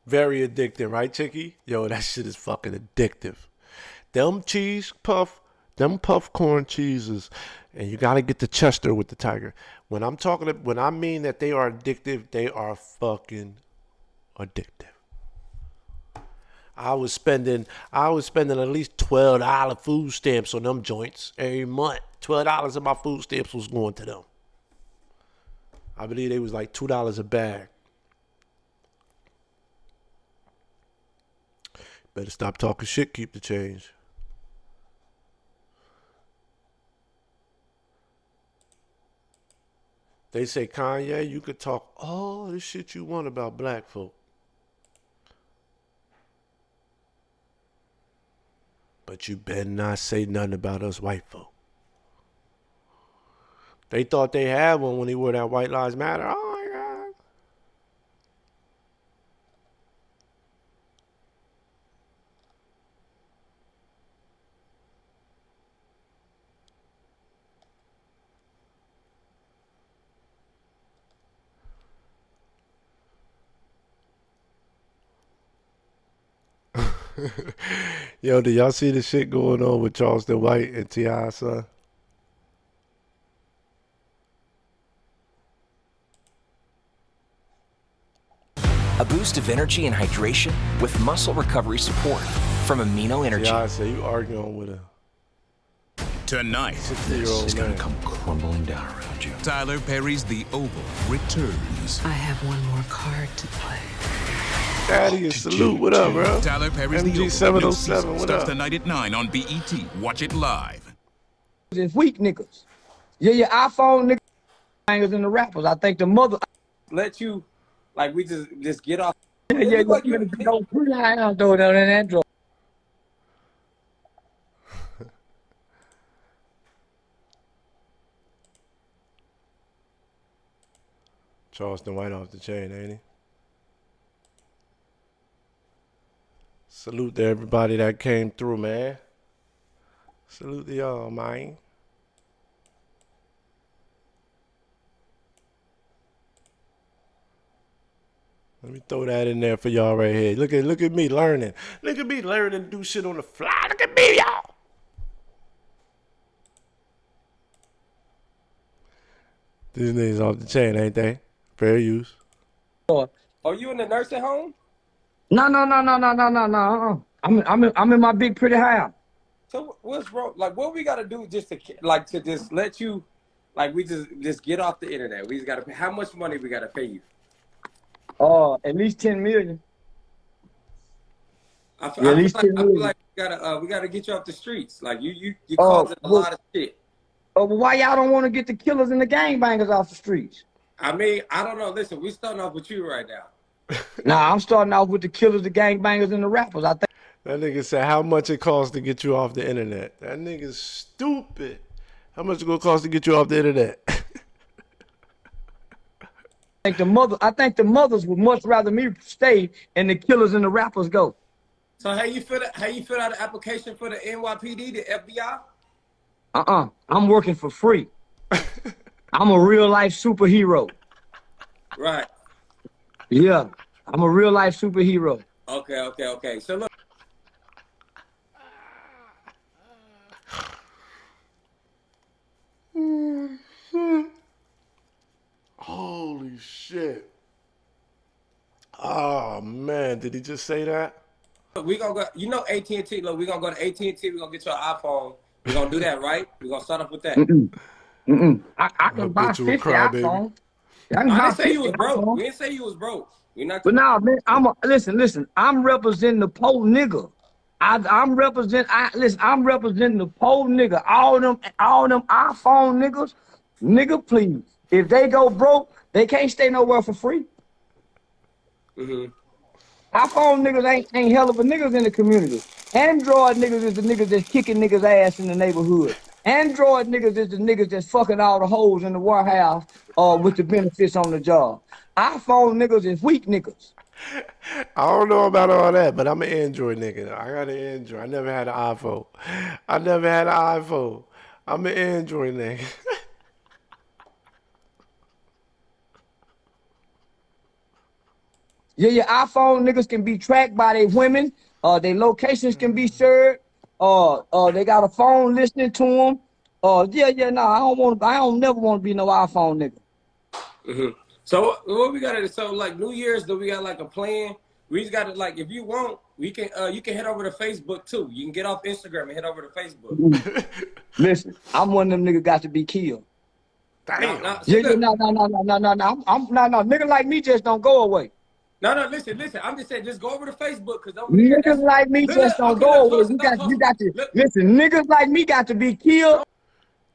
Very addictive, right, Chicky? Yo, that shit is fucking addictive. Them puffcorn cheeses, and you gotta get the Chester with the tiger. When I mean that they are addictive, they are fucking addictive. I was spending at least $12 food stamps on them joints every month. $12 of my food stamps was going to them. I believe they was like $2 a bag. Better stop talking shit, keep the change. They say, Kanye, you could talk all the shit you want about black folk, but you better not say nothing about us white folk. They thought they had one when he wore that White Lives Matter. Oh my God. Yo, did y'all see the shit going on with Charleston White and T.I., son? A boost of energy and hydration with muscle recovery support from Amino Energy. T.I. said you arguing with a Tonight, 60-year-old this is man. gonna come crumbling down around you. Tyler Perry's The Oval returns. I have one more card to play. Daddy, salute. What up, bro? Tyler Perry's The MG Oval. 707, what Starts up? tonight at 9 on BET. Watch it live. It's weak niggas. Yeah, your iPhone niggas bangers and the rappers. I think the mother Let you, like, we just get off. yeah, Like you you- go pretty high out though down in that drawer. Charleston White off the chain, ain't he? Salute to everybody that came through, man. Salute to y'all, man. Let me throw that in there for y'all right here. Look at me learning. Look at me learning to do shit on the fly. Look at me, y'all. These niggas off the chain, ain't they? Fair use. Are you in the nursing home? No. I'm in my big pretty house. So what's wrong? Like, what we gotta do just to just let you, like we just get off the internet. We just gotta pay. How much money we gotta pay you? At least 10 million. I Yeah, at feel least like 10 million. we gotta get you off the streets. Like you causing a lot of shit. But why y'all don't want to get the killers and the gangbangers off the streets? I mean, I don't know. Listen, we starting off with you right now. Nah, I'm starting off with the killers, the gangbangers, and the rappers. I think That nigga said how much it costs to get you off the internet. That nigga's stupid. How much it gonna cost to get you off the internet? I think the mothers would much rather me stay and the killers and the rappers go. So how you fill out the application for the NYPD, the FBI? I'm working for free. I'm a real life superhero. Right. Yeah, I'm a real life superhero. Okay. So look. Holy shit. Oh man, did he just say that? We gonna go, you know, AT&T. Look, we gonna go to AT&T. We gonna get your iPhone. We gonna do that, right? We gonna start off with that. I can buy 50 iPhones. I didn't say you was broke. We didn't say you was broke. But now, man, listen. I'm representing the poor nigga. I'm representing the poor nigga. All them iPhone niggas, nigga, please. If they go broke, they can't stay nowhere for free. Mm-hmm. iPhone niggas ain't hell of a niggas in the community. Android niggas is the niggas that's kicking niggas ass in the neighborhood. Android niggas is the niggas that's fucking all the hoes in the warehouse with the benefits on the job. iPhone niggas is weak niggas. I don't know about all that, but I'm an Android nigga. I got an Android. I never had an iPhone. I'm an Android nigga. Yeah, iPhone niggas can be tracked by their women. Their locations can be shared. They got a phone listening to them. I don't never want to be no iPhone nigga. Mm-hmm. So what we got? So like New Year's, do we got like a plan? We just got to, like, if you want, we can you can head over to Facebook too. You can get off Instagram and head over to Facebook. Listen, I'm one of them niggas got to be killed. Damn. No. Nigga like me just don't go away. No, listen. I'm just saying, just go over to Facebook, because over Niggas there, like me just don't go away. Listen, niggas like me got to be killed.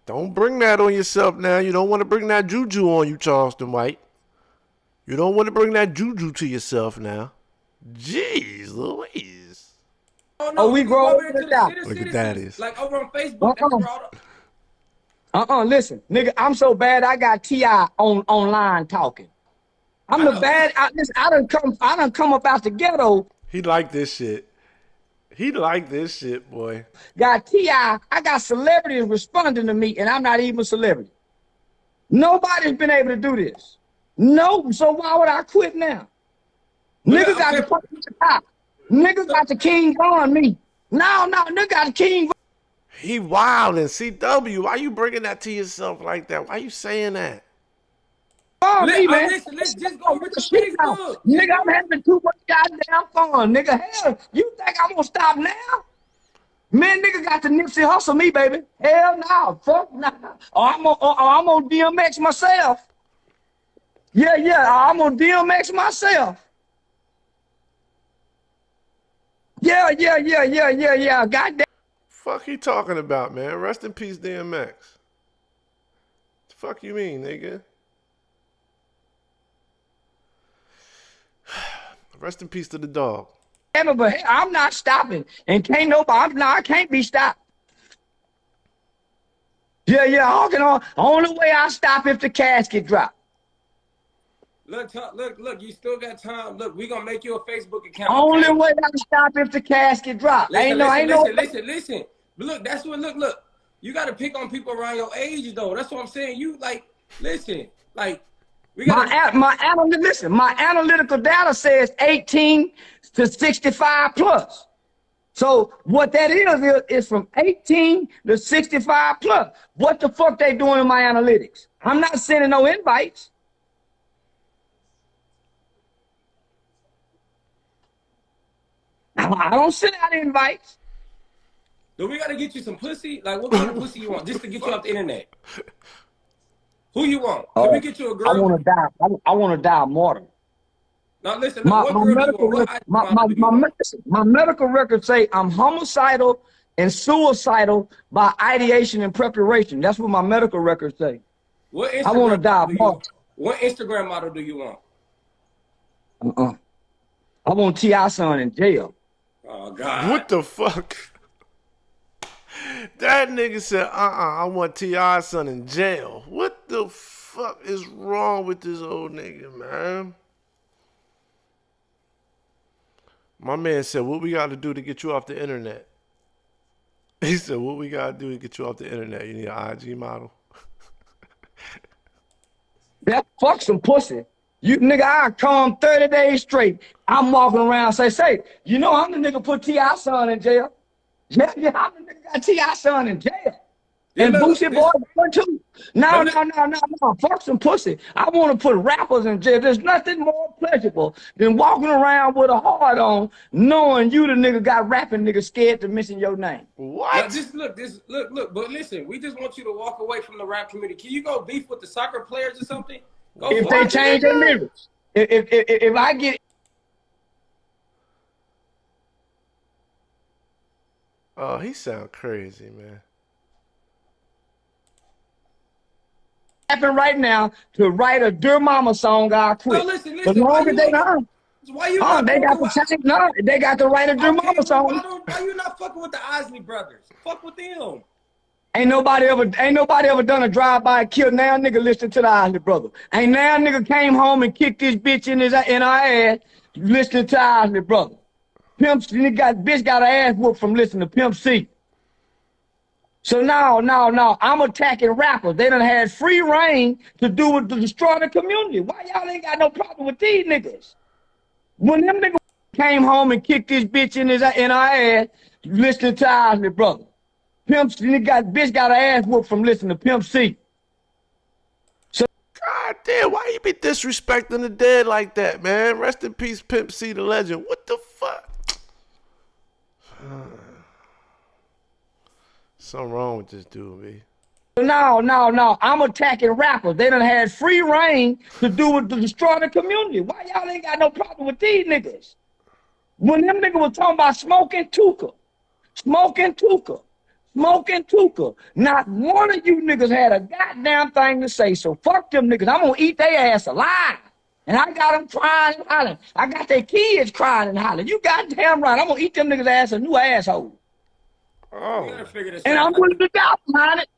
Don't bring that on yourself now. You don't want to bring that juju on you, Charleston White. You don't want to bring that juju to yourself now. Jeez Louise. We grow over to that. Look at that. Like over on Facebook. Listen, nigga, I'm so bad I got T.I. online talking. I'm the bad. I done come up out the ghetto. He like this shit. Boy. Got T.I. I got celebrities responding to me, and I'm not even a celebrity. Nobody's been able to do this. No, so why would I quit now? Niggas got to put me to top. Niggas got the king on me. No, nigga got the king. He wild and CW. Why you bringing that to yourself like that? Why you saying that? Listen, let's just go with the Facebook. Nigga, I'm having too much goddamn fun. Nigga, hell, you think I'm gonna stop now? Man, nigga got to Nipsey hustle me, baby. Hell no, fuck no. I'm gonna DMX myself. Yeah, I'm gonna DMX myself. Yeah. Goddamn. Fuck he talking about, man? Rest in peace, DMX. The fuck you mean, nigga? Rest in peace to the dog. But hey, I'm not stopping, and can't nobody. I can't be stopped. Yeah. Only way I stop if the casket drop. Look, you still got time. Look, we gonna make you a Facebook account. Only way I stop if the casket drop. Listen. But look, that's what. Look. You gotta pick on people around your age, though. That's what I'm saying. You listen. We got my analytical data says 18 to 65 plus. So what that is from 18 to 65 plus. What the fuck they doing in my analytics? I'm not sending no invites. I don't send out invites. Do we gotta get you some pussy? Like, what kind of pussy you want? Just to get you off the internet. Who you want? Can we get you a girl? I want to die. I want to die a martyr. Now listen, what girl do you want? My medical records say I'm homicidal and suicidal by ideation and preparation. That's what my medical records say. What I want to die a martyr. What Instagram model do you want? I want T.I. son in jail. Oh God. What the fuck? That nigga said, I want T.I. son in jail. What the fuck is wrong with this old nigga, man? My man said, what we got to do to get you off the internet? He said, what we got to do to get you off the internet? You need an IG model? That fuck some pussy. You nigga, I come 30 days straight. I'm walking around say, you know I'm the nigga put T.I. son in jail. Yeah, I'm the nigga got T.I. son in jail. And Boosie Boy too. No. Fuck some pussy. I want to put rappers in jail. There's nothing more pleasurable than walking around with a heart on, knowing you the nigga got rapping niggas scared to mention your name. What? Now, look. But listen, we just want you to walk away from the rap community. Can you go beef with the soccer players or something? If they change their lyrics. If I get Oh, he sound crazy, man. Happen right now to write a Dear Mama song, I'll quit. No, listen. As long as they don't. Why you They got to change. No, they got to write a Dear Mama song. Why you not fucking with the Isley brothers? Fuck with them. Ain't nobody ever done a drive-by and killed now nigga listening to the Isley brother. Ain't now nigga came home and kicked this bitch in our ass listening to Isley brother. Bitch got her ass whooped from listening to Pimp C. So now, I'm attacking rappers. They done had free reign to destroy the community. Why y'all ain't got no problem with these niggas? When them niggas came home and kicked this bitch in our ass listening to Isley brother. Bitch got her ass whooped from listening to Pimp C. So God damn, why you be disrespecting the dead like that, man? Rest in peace, Pimp C the legend. What the fuck? Something wrong with this dude, man. No, I'm attacking rappers. They done had free reign to destroy the community. Why y'all ain't got no problem with these niggas? When them niggas was talking about smoking Tuka, not one of you niggas had a goddamn thing to say. So fuck them niggas. I'm gonna eat their ass alive. And I got them crying and hollering. I got their kids crying and hollering. You goddamn right. I'm gonna eat them niggas ass a new asshole. Oh. And I'm willing to die behind it.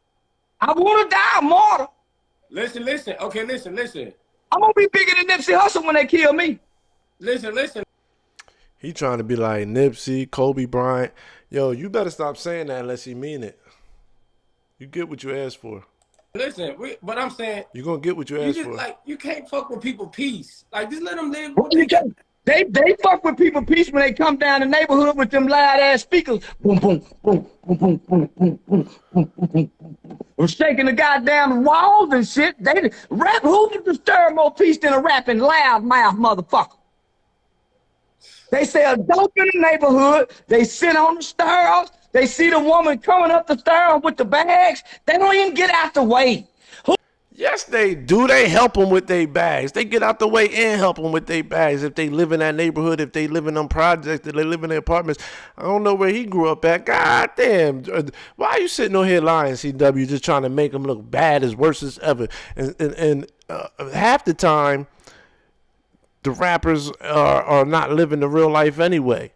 I want to die a martyr. Listen. Okay, listen. I'm gonna be bigger than Nipsey Hussle when they kill me. Listen. He trying to be like Nipsey, Kobe Bryant. Yo, you better stop saying that unless you mean it. You get what you asked for. Listen, but I'm saying you're gonna get what you asked for. Like, you can't fuck with people peace. Like, just let them live. They fuck with people peace when they come down the neighborhood with them loud ass speakers. Boom, boom, boom, boom, boom, boom, boom, boom, boom, boom, boom. Shaking the goddamn walls and shit. They rap. Who can disturb more peace than a rapping loud mouth motherfucker? They sell dope in the neighborhood. They sit on the stairs. They see the woman coming up the stairs with the bags. They don't even get out the way. Yes, they do. They help them with their bags. They get out the way and help them with their bags. If they live in that neighborhood, if they live in them projects, if they live in their apartments. I don't know where he grew up at. God damn. Why are you sitting on here lying, CW, just trying to make them look bad as worse as ever? And half the time, the rappers are not living the real life anyway.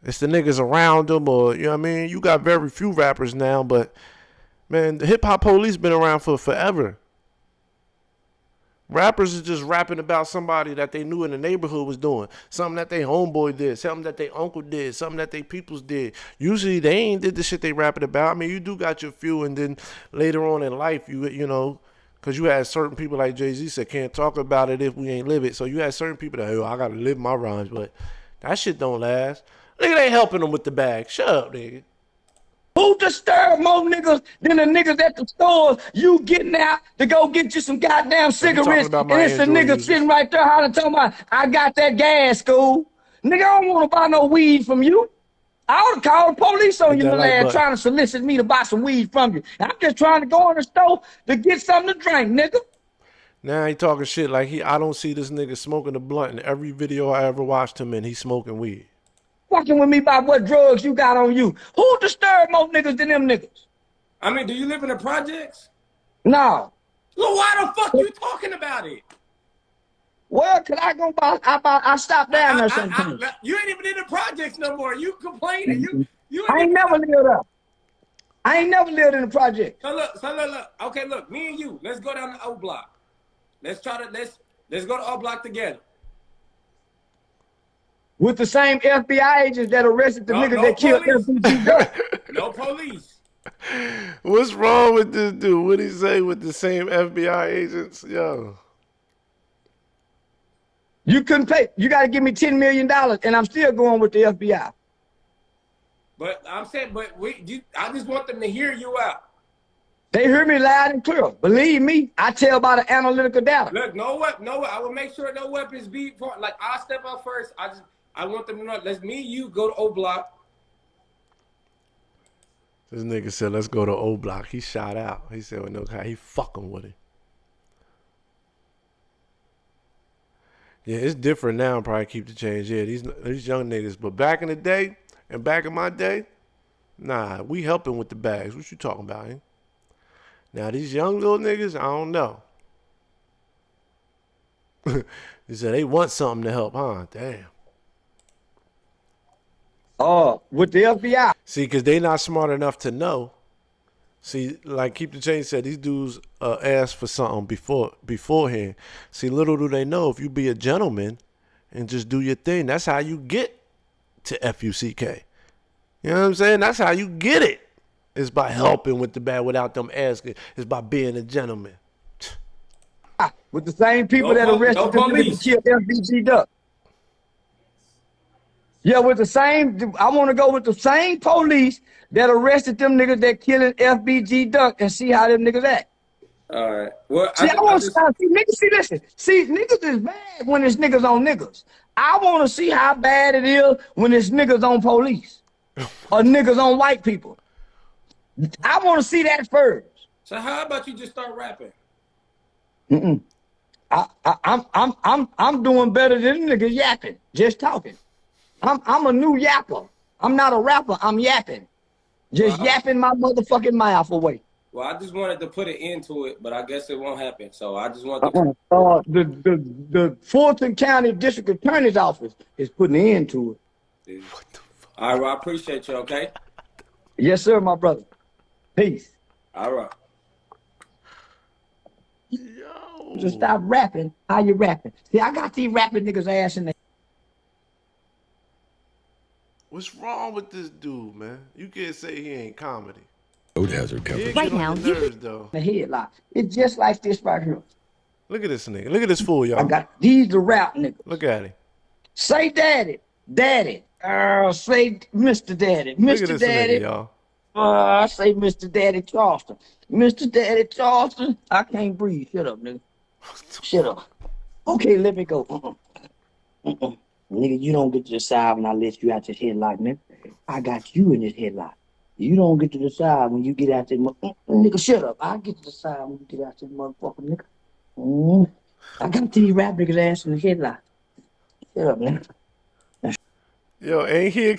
It's the niggas around them, or, you know what I mean? You got very few rappers now, but, man, the hip-hop police been around for forever. Rappers is just rapping about somebody that they knew in the neighborhood was doing. Something that they homeboy did. Something that they uncle did. Something that they peoples did. Usually they ain't did the shit they rapping about. I mean, you do got your few, and then later on in life, you know, because you had certain people like Jay-Z said, can't talk about it if we ain't live it. So you had certain people that, I got to live my rhymes, but that shit don't last. Nigga, they helping them with the bag. Shut up, nigga. Who disturb more niggas than the niggas at the stores? You getting out to go get you some goddamn cigarettes, and it's a nigga sitting right there hollering, talking about, I got that gas, school. Nigga, I don't want to buy no weed from you. I ought to call the police on you, lad, trying to solicit me to buy some weed from you. I'm just trying to go in the store to get something to drink, nigga. Now he talking shit like I don't see this nigga smoking a blunt in every video I ever watched him in. He's smoking weed. Fucking with me about what drugs you got on you. Who disturb more niggas than them niggas? I mean, do you live in the projects? No. Well, why the fuck you talking about it? Well, could I go by? I stopped down there sometimes. You ain't even in the projects no more. You complaining. You I ain't never lived up. I ain't never lived in the project. So look. Okay, look. Me and you. Let's go down the O block. Let's go to O block together. With the same FBI agents that arrested the nigga that killed FBG Duck. No police. What's wrong with this dude? What'd he say with the same FBI agents? Yo. You couldn't pay. You got to give me $10 million, and I'm still going with the FBI. But I'm saying, I just want them to hear you out. They hear me loud and clear. Believe me, I tell by the analytical data. Look, no. I will make sure no weapons be like I'll step up first. I want them to know. Let's me and you go to O block. This nigga said, let's go to O block. He shot out. He said, well, no, he fucking with it. Yeah, it's different now. Probably keep the change. Yeah, these young niggas. But back in the day, and back in my day, nah, we helping with the bags. What you talking about, eh? Now, these young little niggas, I don't know. He said they want something to help, huh? Damn. With the FBI. See, because they not smart enough to know. See, like Keep the Change said, these dudes ask for something beforehand. See, little do they know, if you be a gentleman and just do your thing, that's how you get to FUCK. You know what I'm saying? That's how you get it. It's by helping with the bag without them asking. It's by being a gentleman. With the same people that arrested the nigga that killed FBG Duck. Yeah, with the same, I want to go with the same police that arrested them niggas that killing FBG Duck and see how them niggas act. All right. Well, see, listen. See, niggas is bad when it's niggas on niggas. I want to see how bad it is when it's niggas on police or niggas on white people. I want to see that first. So how about you just start rapping? I'm doing better than niggas yapping, just talking. I'm a new yapper. I'm not a rapper. I'm yapping. Just yapping my motherfucking mouth away. Well, I just wanted to put an end to it, but I guess it won't happen. So I just want the Fulton County District Attorney's Office is putting an end to it. What the fuck? All right, well, I appreciate you, okay? Yes, sir, my brother. Peace. All right. Yo. Just stop rapping. How you rapping? See, I got these rapping niggas ass in there. What's wrong with this dude, man? You can't say he ain't comedy. Road hazard coverage. Right now, nerves, though. The headlock. It's just like this right here. Look at this nigga. Look at this fool, y'all. I got these the rap niggas. Look at him. Say daddy. Daddy. Say Mr. Daddy. Look at Mr. this Daddy. nigga, y'all. I say Mr. Daddy Charleston. Mr. Daddy Charleston. I can't breathe. Shut up, nigga. Shut up. Okay, let me go. Nigga, you don't get to decide when I let you out this headlock, nigga. I got you in this headlock. You don't get to decide when you get out this nigga, shut up. I get to decide when you get out this motherfucker, nigga. I got these rap niggas ass in the headlock. Shut up, nigga. Yo, ain't he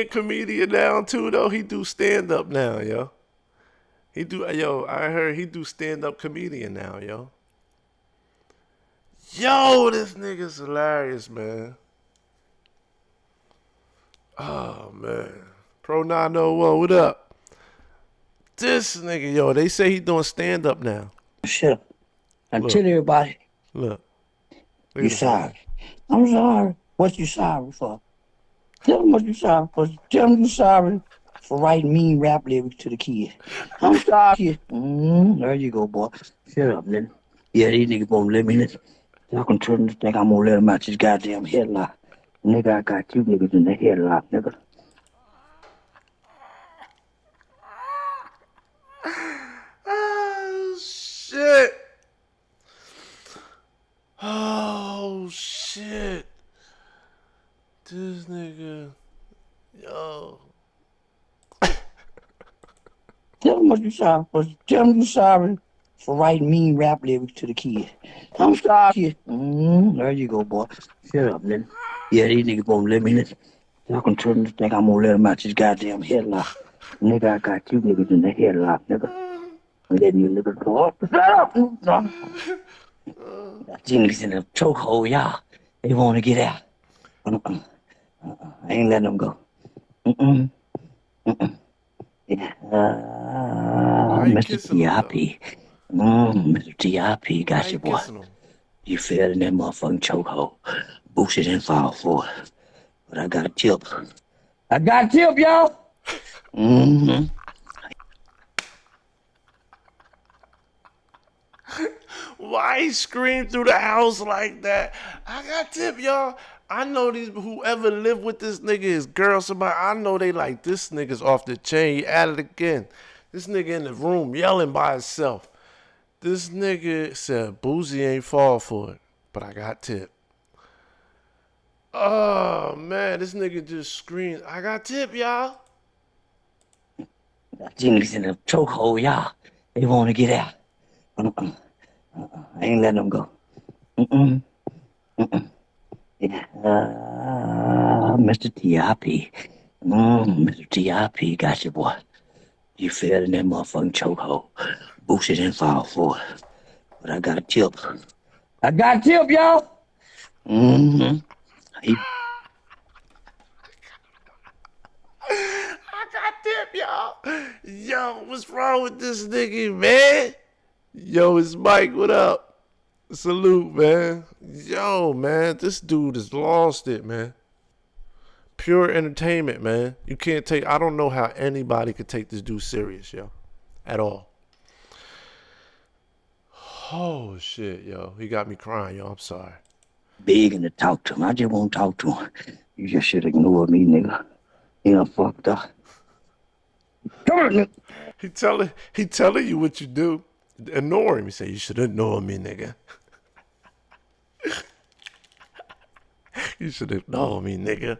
a comedian now too though? He do stand up now, yo. I heard he do stand up comedian now, yo. Yo, this nigga's hilarious, man. Oh man. Pro 901, what up? This nigga, yo, they say he doing stand up now. Shut up. And tell everybody. Look You sorry. I'm sorry. What you sorry for? Tell them what you sorry for. Tell them you sorry for writing mean rap lyrics to the kid. I'm sorry. There you go, boy. Shut up, nigga. Yeah, these niggas won't let me listen. Y'all can turn this thing. I'm gonna let them out this goddamn headlock. Nigga, I got you niggas in the headlock, nigga. Oh shit. Oh shit. This nigga. Yo. Tell them much you sorry for. Tell him you sorry for writing mean rap lyrics to the kid. I'm sorry, kid. There you go, boy. Shut up, nigga. Yeah, these niggas won't let me listen. Y'all can turn this thing. I'm gonna let him out this goddamn headlock. Nigga, I got you niggas in the headlock, nigga. I'm letting you niggas go up. Shut up! Got you niggas in the chokehold, y'all. They wanna get out. I ain't letting them go. Yeah. Mr. T.I.P. Mr. T.I.P. got you, boy. You fell in that motherfucking chokehold. Boosted and fall for it. But I got a tip. I got a tip, y'all. Why he screamed through the house like that? I got tip, y'all. I know these whoever lived with this nigga, his girl, somebody. I know they like this nigga's off the chain. He at it again. This nigga in the room yelling by himself. This nigga said Boosie ain't fall for it, but I got tip. Oh man, this nigga just screamed. I got tip, y'all. Got you niggas in the chokehold, y'all. They wanna get out. I ain't letting them go. Yeah. Mr. T.I.P. Mr. T.I.P. got you, boy. You fell in that motherfucking chokehold. Boosted and fall for it. But I got a tip. I got a tip, y'all. I got tip, y'all. Yo, what's wrong with this nigga, man? Yo, it's Mike. What up? Salute, man. Yo, man, this dude has lost it, man. Pure entertainment, man. You can't take, I don't know how anybody could take this dude serious, yo. At all. Oh, shit, yo. He got me crying, yo. I'm sorry. Begging to talk to him. I just won't talk to him. You just should ignore me, nigga. You know, fucked up. Come on, nigga. He telling you what you do. Ignore him. He say, you should ignore me, nigga. You should ignore me, nigga.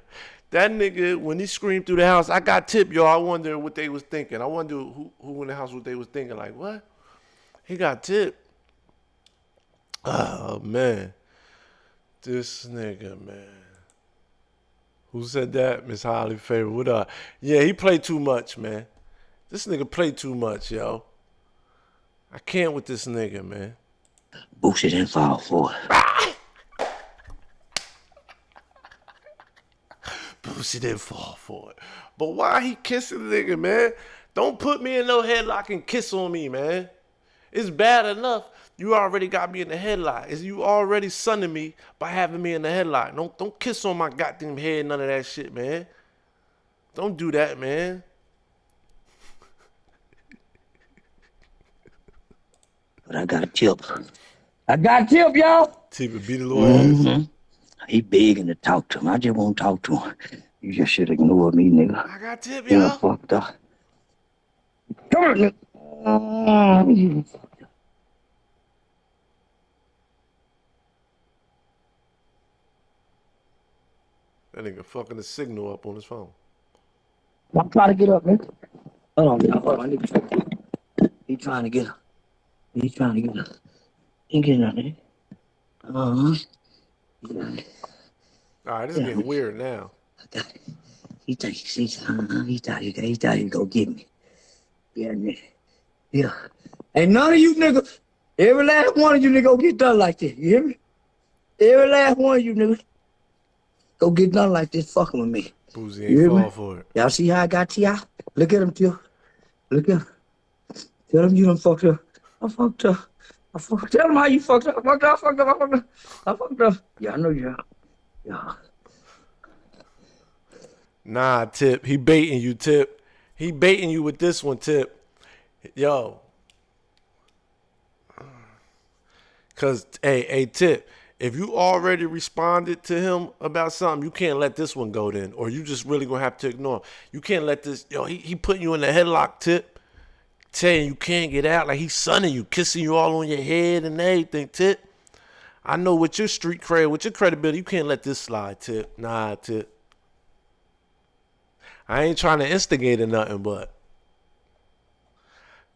That nigga, when he screamed through the house, I got tip, yo. I wonder what they was thinking. I wonder who in the house, what they was thinking. Like, what? He got tip. Oh, man. This nigga, man. Who said that? Miss Holly Favorite. What up? Yeah, he played too much, man. This nigga played too much, yo. I can't with this nigga, man. Boosted and fall for it. Boosie didn't fall for it. But why he kissing the nigga, man? Don't put me in no headlock and kiss on me, man. It's bad enough you already got me in the headlock. Is you already sunning me by having me in the headlock. Don't kiss on my goddamn head, none of that shit, man. Don't do that, man. But I got a tip. I got a tip, y'all. Tip would beat a little ass. He begging to talk to him. I just won't talk to him. You just should ignore me, nigga. I got tip, you y'all. know, fucked up. Come on, nigga. That nigga fucking the signal up on his phone. I'm trying to get up, nigga. Hold on, y'all. Hold on. He trying to get up. He's trying to get up. He ain't getting up, nigga. All right, this is getting weird now. He thought he'd go get me. Yeah, nigga. Yeah. Ain't none of you niggas, every last one of you niggas go get done like this. You hear me? Every last one of you niggas go get done like this fucking with me. Boosie ain't fall for it. Y'all see how I got T.I.? Look at him, Tio. Look at him. Tell him you done fucked up. I fucked up. Tell him how you fucked up. I fucked up. Yeah, I know you have. Yeah. Nah, Tip. He baiting you, Tip. He baiting you with this one, Tip. Yo. Cause, hey, Tip. If you already responded to him about something, you can't let this one go then. Or you just really gonna have to ignore him. You can't let this, yo, he putting you in the headlock, Tip. Saying you can't get out. Like he's sunning you, kissing you all on your head and everything, Tip. I know with your street cred, with your credibility, you can't let this slide, Tip. Nah, Tip. I ain't trying to instigate or nothing, but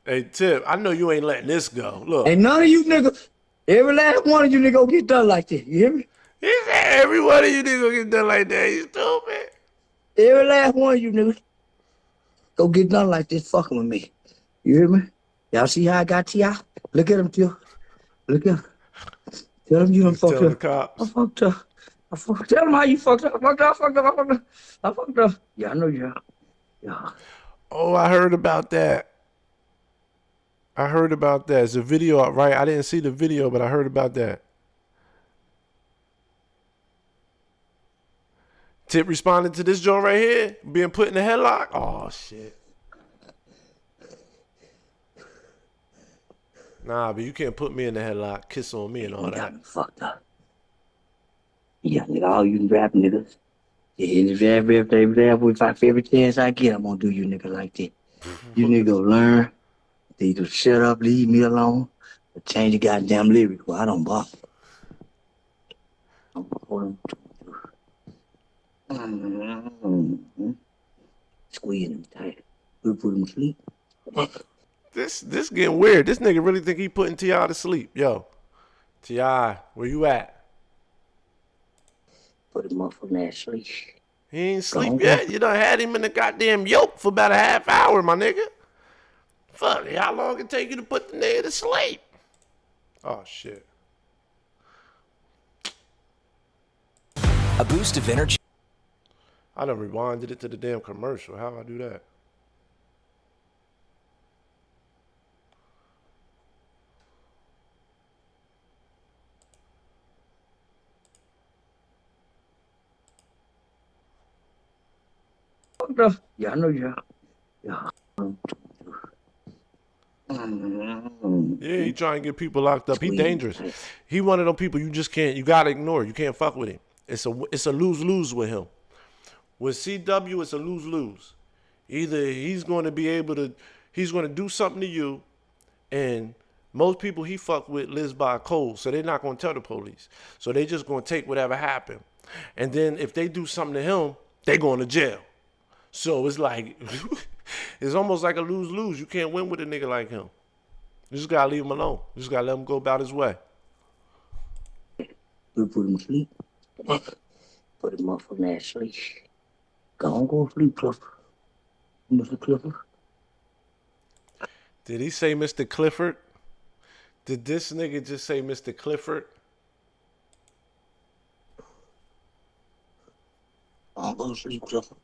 Hey, Tip, I know you ain't letting this go. Look. Ain't none of you niggas, every last one of you niggas go get done like this. You hear me? He said every one of you niggas get done like that. You stupid. Every last one of you niggas go get done like this fucking with me. You hear me? Y'all see how I got T.I.? Look at him, Tip. Look at him. Tell him you done fucked Tell the up. cops. I fucked up. Tell him how you fucked up. I fucked up. I fucked up. Yeah, I know you have. Yeah. Oh, I heard about that. It's a video out, right? I didn't see the video, but I heard about that. Tip responded to this joint right here, being put in a headlock. Oh, shit. Nah, but you can't put me in the headlock, kiss on me and all that. Got me fucked up. Yeah, nigga, all you rap niggas. Yeah, every chance I get, I'm gonna do you niggas like that. You niggas learn. They just shut up, leave me alone, or change the goddamn lyrics. Well, I don't bother. I'm going to squeeze them tight. We'll put them to sleep. This getting weird. This nigga really think he putting T.I. to sleep. Yo, T.I., where you at? Put him up for that sleep. He ain't sleep yet. You done had him in the goddamn yoke for about a half hour, my nigga. Fuck, how long it take you to put the nigga to sleep? Oh, shit. A boost of energy. I done rewinded it to the damn commercial. How do I do that? Yeah, I know you have. Yeah. Yeah, he trying to get people locked up. He dangerous. He one of them people you just can't, you gotta ignore. You can't fuck with him. It's a lose-lose with him. With CW, it's a lose-lose. Either he's going to be able to, he's going to do something to you, and most people he fuck with lives by a code, so they're not going to tell the police. So they just going to take whatever happened. And then if they do something to him, they going to jail. So it's like, it's almost like a lose-lose. You can't win with a nigga like him. You just got to leave him alone. You just got to let him go about his way. We'll put him to sleep. Put him up for that sleep. Go sleep, Clifford. Mr. Clifford. Did he say Mr. Clifford? Did this nigga just say Mr. Clifford? I'll go sleep, Clifford.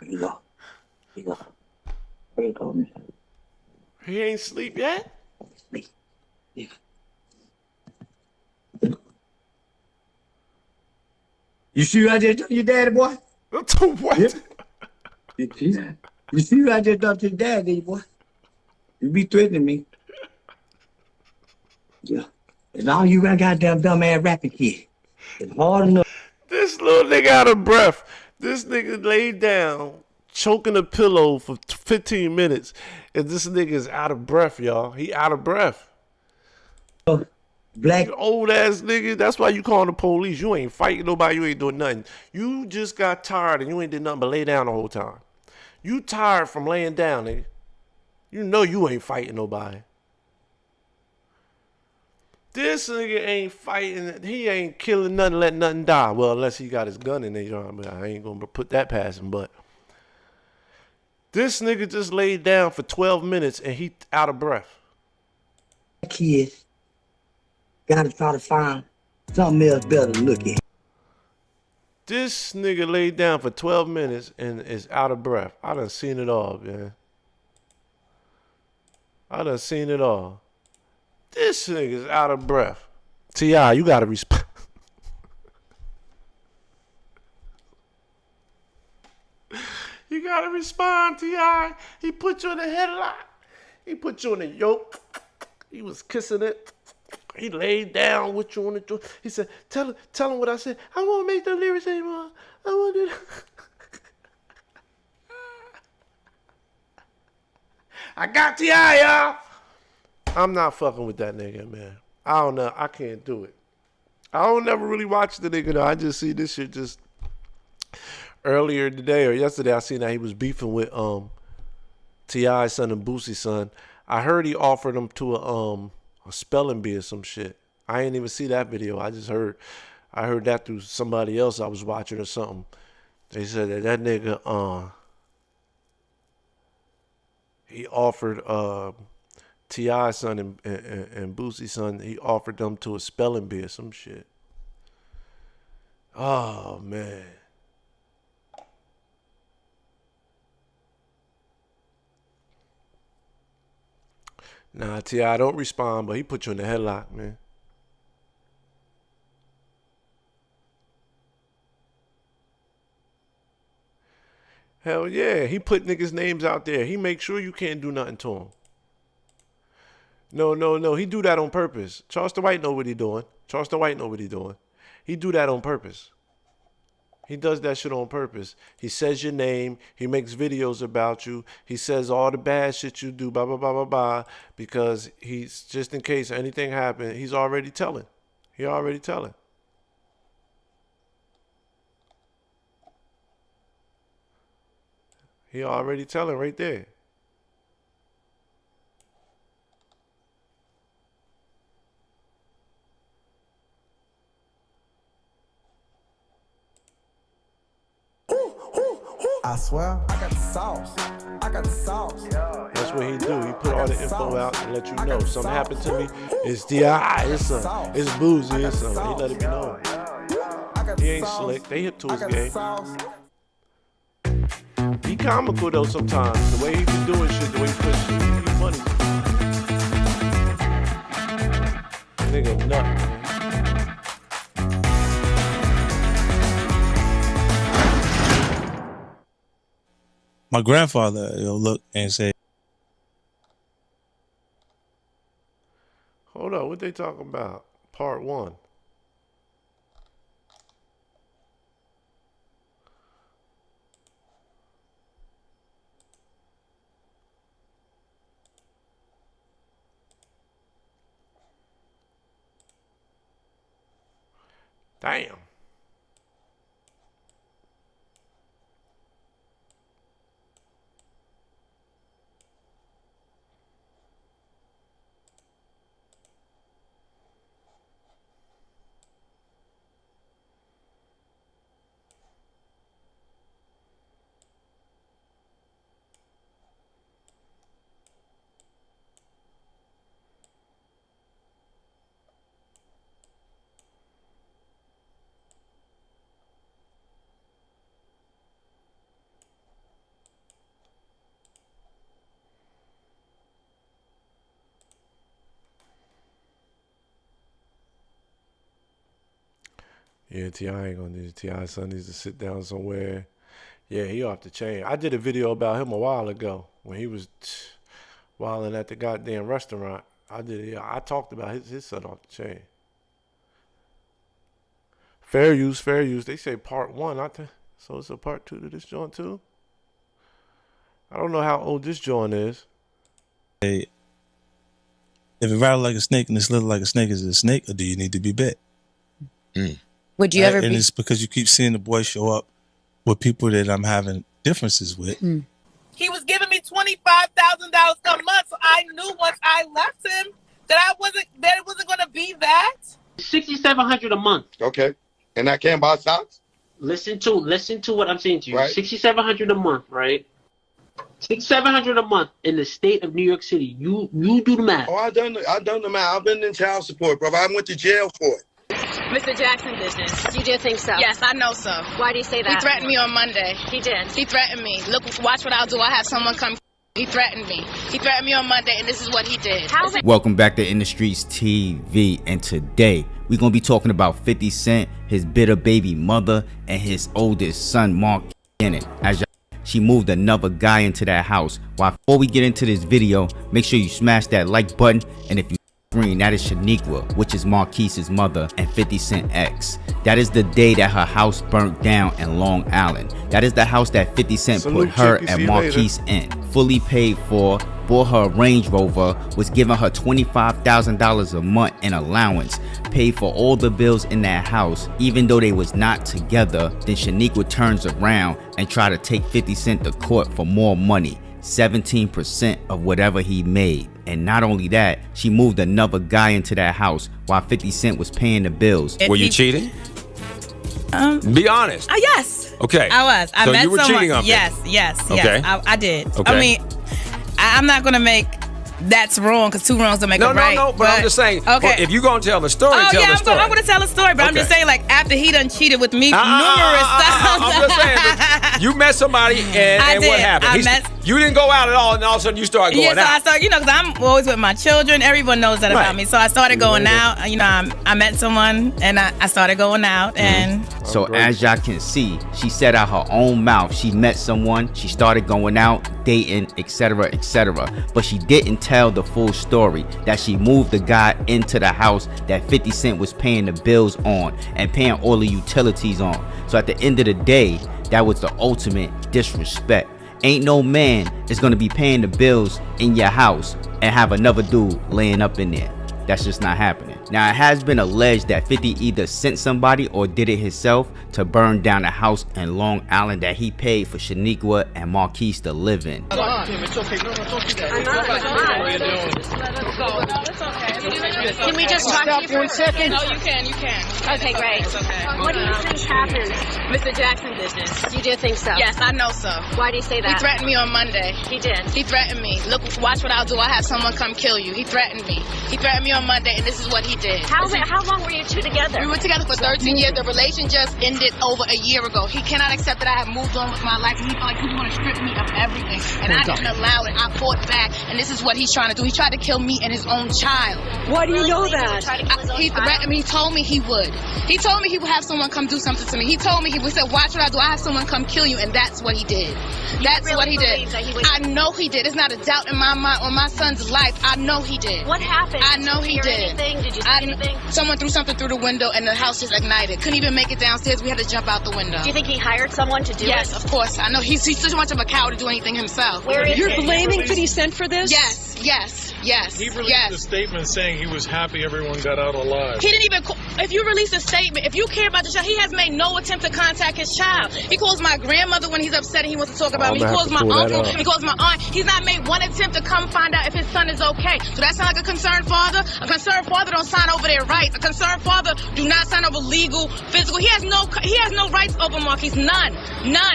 Here you go. Here you go, Mr. He ain't sleep yet? Sleep. Yeah. You see what I just done to your daddy, boy? What? Yeah. You see what I just done to your daddy, boy? You be threatening me. Yeah. And all you got goddamn dumbass rapping kid. It's hard enough. This little nigga out of breath. This nigga laid down, choking a pillow for 15 minutes, and this nigga is out of breath, y'all. He out of breath. Black old ass nigga. That's why you calling the police. You ain't fighting nobody. You ain't doing nothing. You just got tired and you ain't did nothing but lay down the whole time. You tired from laying down, nigga. You know you ain't fighting nobody. This nigga ain't fighting. He ain't killing nothing, letting nothing die. Well, unless he got his gun in there, but I ain't gonna put that past him. But this nigga just laid down for 12 minutes and he out of breath. Kids gotta try to find something else better to look at. This nigga laid down for 12 minutes and is out of breath. I done seen it all, man. I done seen it all. This nigga's out of breath. T.I., you gotta respond. You gotta respond, T.I. He put you in a headlock. He put you in a yoke. He was kissing it. He laid down with you on the joint. He said, tell him what I said. I won't make the lyrics anymore. I won't do that. I got T.I., y'all. I'm not fucking with that nigga, man. I don't know. I can't do it. I don't never really watch the nigga, though. I just see this shit just earlier today or yesterday, I seen that he was beefing with T.I.'s son and Boosie's son. I heard he offered him to a spelling bee or some shit. I ain't even see that video. I heard that through somebody else I was watching or something. They said that nigga he offered T.I.'s son and Boosie's son, he offered them to a spelling bee or some shit. Oh man. Nah, T.I. don't respond, but he put you in the headlock, man. Hell yeah, he put niggas' names out there. He make sure you can't do nothing to him. No, he do that on purpose. Charleston White know what he doing. He do that on purpose. He does that shit on purpose. He says your name. He makes videos about you. He says all the bad shit you do, blah, blah, blah, blah, blah, because he's, just in case anything happen, he's already telling. He already telling. He already telling right there. I swear, I got the sauce. That's what he do. He put all the info out and let you know. Something happened to me. It's T.I. It's Boozy. It's something. He let it be known. He ain't slick. They hip to his game. He comical though sometimes. The way he be doing shit, the way he put shit, he funny. Nigga nut, man. My grandfather, look and say, Hold on, what they talking about? Part 1. Damn. Yeah, T.I. ain't gonna do it. T.I.'s son needs to sit down somewhere. Yeah, he off the chain. I did a video about him a while ago when he was wilding at the goddamn restaurant. I talked about his son off the chain. Fair use. They say part 1. So it's a part 2 to this joint too? I don't know how old this joint is. hey, if it rattle like a snake and it's little like a snake, is it a snake or do you need to be bit? Would you ever And be? it's because you keep seeing the boy show up with people that I'm having differences with. He was giving me $25,000 a month, so I knew once I left him that it wasn't going to be that. $6,700 a month. Okay, and I can't buy socks. Listen to what I'm saying to you. Right. $6,700 a month, right? $6,700 a month in the state of New York City. You do the math. Oh, I done the math. I've been in child support, bro. I went to jail for it. Mr. Jackson did this. You do think so? Yes, I know so. Why do you say that? He threatened me on Monday. He did. He threatened me. Look, watch what I'll do. I'll have someone come. He threatened me. He threatened me on Monday, and this is what he did. Welcome back to In the Streets TV, and today we're gonna be talking about 50 Cent, his bitter baby mother, and his oldest son, Mark Cannon. As she moved another guy into that house. Before we get into this video, make sure you smash that like button, and if you screen, that is Shaniqua, which is Marquise's mother and 50 Cent ex. That is the day that her house burnt down in Long Island. That is the house that 50 Cent put her and Marquise in. Fully paid for, bought her a Range Rover, was giving her $25,000 a month in allowance, paid for all the bills in that house, even though they was not together. Then Shaniqua turns around and try to take 50 Cent to court for more money, 17% of whatever he made. And not only that, she moved another guy into that house while 50 Cent was paying the bills. Were you cheating? Be honest. Yes. Okay. I was. I so met you were someone. cheating on me. Yes. Okay. I did. Okay. I mean, I'm not gonna make that's wrong because 2 wrongs don't make a right. No. But I'm just saying. Okay. If you're gonna tell the story, Oh tell yeah, the story. I'm gonna tell a story, but I'm just saying, like, after he done cheated with me numerous times. I'm just saying. But you met somebody, and what happened? You didn't go out at all, and all of a sudden you started going out. Yeah, so I started, because I'm always with my children. Everyone knows that about me. So I started going out. I met someone, and I started going out, and so as y'all can see, she said out her own mouth she met someone, she started going out, dating, etc., etc. But she didn't tell the full story, that she moved the guy into the house that 50 Cent was paying the bills on and paying all the utilities on. So at the end of the day, that was the ultimate disrespect. Ain't no man is gonna be paying the bills in your house and have another dude laying up in there. That's just not happening. Now, it has been alleged that 50 either sent somebody or did it himself to burn down a house in Long Island that he paid for Shaniqua and Marquise to live in. It's okay. No, don't do that. Can we just talk to you for a second? No, you can. Okay, great. Okay. What do you think happened? Mr. Jackson business. You do think so? Yes, I know so. Why do you say that? He threatened me on Monday. He did. He threatened me. Look, watch what I'll do. I'll have someone come kill you. He threatened me. He threatened me on Monday, and this is what he did. How long were you two together? We were together for 13 years. The relation just ended over a year ago. He cannot accept that I have moved on with my life. He felt like he was going to strip me of everything, and I didn't allow it. I fought back, and this is what he's trying to do. He tried to kill me and his own child. Why do you know that? He threatened me. He told me he would. He told me he would have someone come do something to me. He told me he said, watch what I do. I have someone come kill you, and that's what he did. That's what he did. I know he did. There's not a doubt in my mind on my son's life. I know he did. What happened? I know he did. Anything? Did you see anything? Someone threw something through the window, and the house just ignited. Couldn't even make it downstairs. We had to jump out the window. Do you think he hired someone to do it? Yes, of course. I know he's too much of a coward to do anything himself. You're blaming 50 Cent for this? Yes. He released a statement saying he was happy everyone got out alive. He didn't even. If you release a statement, if you care about the child, he has made no attempt to contact his child. He calls my grandmother when he's upset and he wants to talk about me. He calls my uncle. He calls my aunt. He's not made one attempt to come find out if his son is okay. So that sounds like a concerned father. A concerned father don't sign over their rights. A concerned father do not sign over legal, physical. He has no rights over Marquise. None.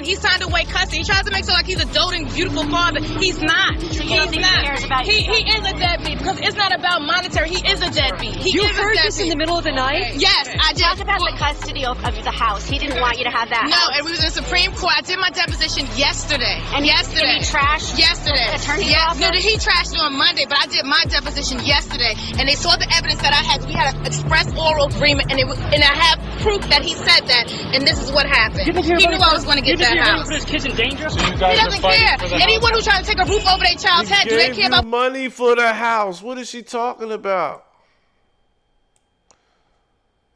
He signed away custody. He tries to make it like he's a doting, beautiful father. He's not. He's not. He is a deadbeat because it's not about monetary. He is a deadbeat. You heard this in the middle of the night? Yes, I did. Talk about the custody of the house. He didn't want you to have that No, house. and we was in the Supreme Court. I did my deposition yesterday. And he trashed yesterday. the attorney's No, office? he trashed it on Monday, but I did my deposition yesterday, and they saw the evidence that I had. We had an express oral agreement, and I have proof that he said that, and this is what happened. He knew I was going to get that house. Put his kids in danger? So He doesn't care. Anyone who's trying to take a roof over their child's head, do they Gave care you about money for the house. What is she talking about?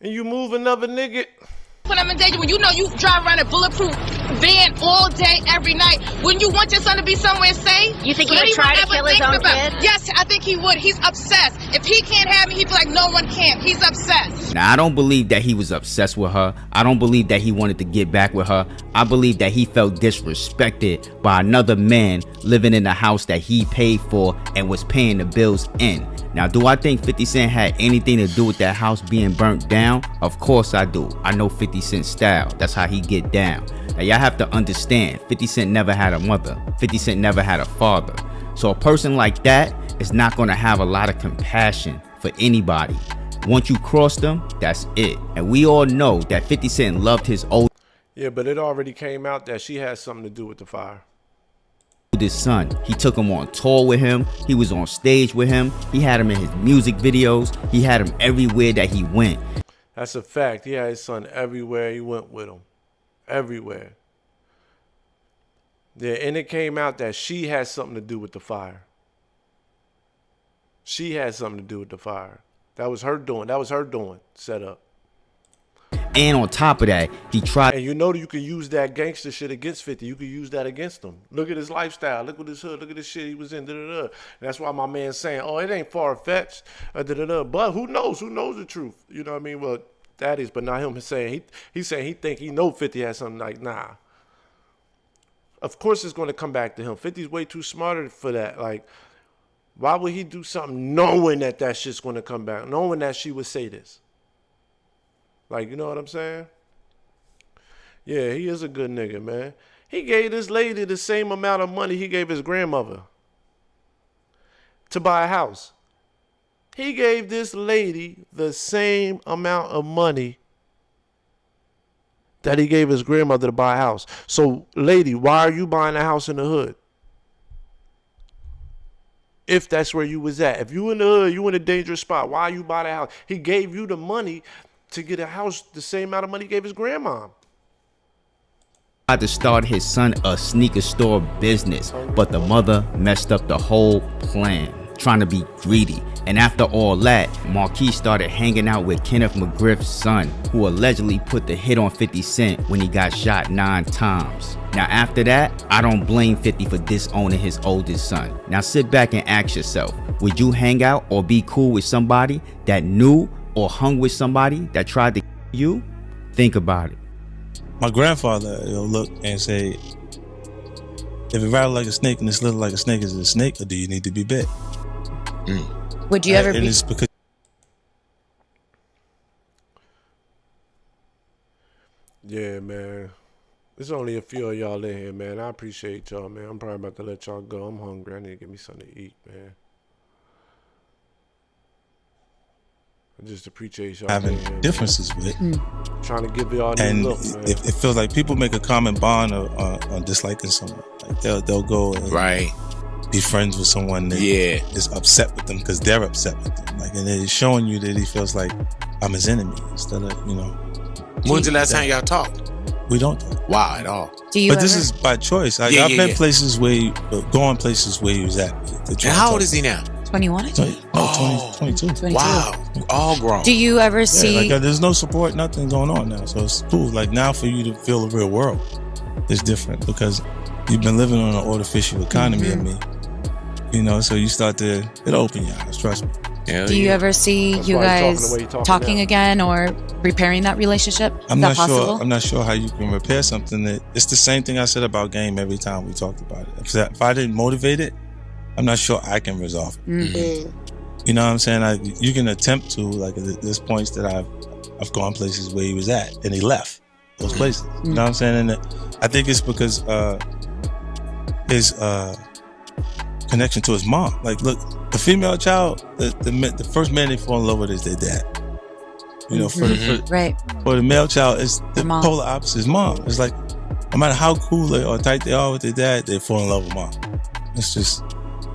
And you move another nigga. when I'm in danger? When you know you drive around a bulletproof van all day, every night, wouldn't you want your son to be somewhere safe? You think he would try to kill his own kid? Yes, I think he would. He's obsessed. If he can't have me, he'd be like, no one can. He's obsessed. Now, I don't believe that he was obsessed with her. I don't believe that he wanted to get back with her. I believe that he felt disrespected by another man living in a house that he paid for and was paying the bills in. Now, do I think 50 Cent had anything to do with that house being burnt down? Of course I do. I know 50 Cent's style. That's how he get down. Now, y'all have to understand, 50 Cent never had a mother. 50 Cent never had a father. So a person like that is not going to have a lot of compassion for anybody. Once you cross them, that's it. And we all know that 50 Cent loved his oldest but it already came out that she had something to do with the fire. son. He took him on tour with him. He was on stage with him. He had him in his music videos. He had him everywhere that he went. That's a fact. He had his son everywhere he went with him. Everywhere. Yeah, and it came out that she had something to do with the fire. She had something to do with the fire. That was her doing. That was her doing. Set up. And on top of that, he tried. And you know you can use that gangster shit against 50. You can use that against him. Look at his lifestyle. Look at his hood. Look at this shit he was in. And that's why my man's saying, oh, it ain't far-fetched. But who knows? Who knows the truth? You know what I mean? Well, that is, but not him saying. He's saying he think he know 50 has something like, nah. Of course it's going to come back to him. 50's way too smarter for that. Like, why would he do something knowing that shit's going to come back? Knowing that she would say this? Like, you know what I'm saying? Yeah, he is a good nigga, man. He gave this lady the same amount of money he gave his grandmother to buy a house. He gave this lady the same amount of money that he gave his grandmother to buy a house. So, lady, why are you buying a house in the hood? If that's where you was at. If you in the hood, you in a dangerous spot. Why are you buying a house? He gave you the money to get a house, the same amount of money he gave his grandma. Tried to start his son a sneaker store business, but the mother messed up the whole plan, trying to be greedy. And after all that, Marquis started hanging out with Kenneth McGriff's son, who allegedly put the hit on 50 Cent when he got shot 9 times. Now after that, I don't blame 50 for disowning his oldest son. Now sit back and ask yourself, would you hang out or be cool with somebody that knew or hung with somebody that tried to kill you? Think about it. My grandfather will look and say, if it rattled like a snake and it's little like a snake, is it a snake or do you need to be bit? Would you ever be? It's because yeah, man. There's only a few of y'all in here, man. I appreciate y'all, man. I'm probably about to let y'all go. I'm hungry. I need to get me something to eat, man. I just appreciate y'all having here, differences with. Trying to give y'all a and new look, man. It feels like people make a common bond on disliking someone. Like they'll go and be friends with someone that is upset with them because they're upset with them. Like, and it's showing you that he feels like I'm his enemy instead of, you know. When's the last time y'all talked? We don't talk. Wow, at all. But this is by choice. I've been places where going places where he was at. And how old is he now? 21? 22. Wow. All grown. Do you ever see... Like, there's no support, nothing going on now. So it's cool. Like, now for you to feel the real world is different because you've been living on an artificial economy of me. You know, so you start to... It'll open your eyes, trust me. Do you ever see you guys talking again or repairing that relationship? I'm not sure. I'm not sure how you can repair something that... It's the same thing I said about game every time we talked about it. If I didn't motivate it, I'm not sure I can resolve it. You know what I'm saying? You can attempt to, like, there's points that I've gone places where he was at and he left those places. You know what I'm saying? And I think it's because his connection to his mom. Like, look, the female child, the first man they fall in love with is their dad. You know, for the male child, it's the polar opposite. His mom. It's like, no matter how cool or tight they are with their dad, they fall in love with mom. It's just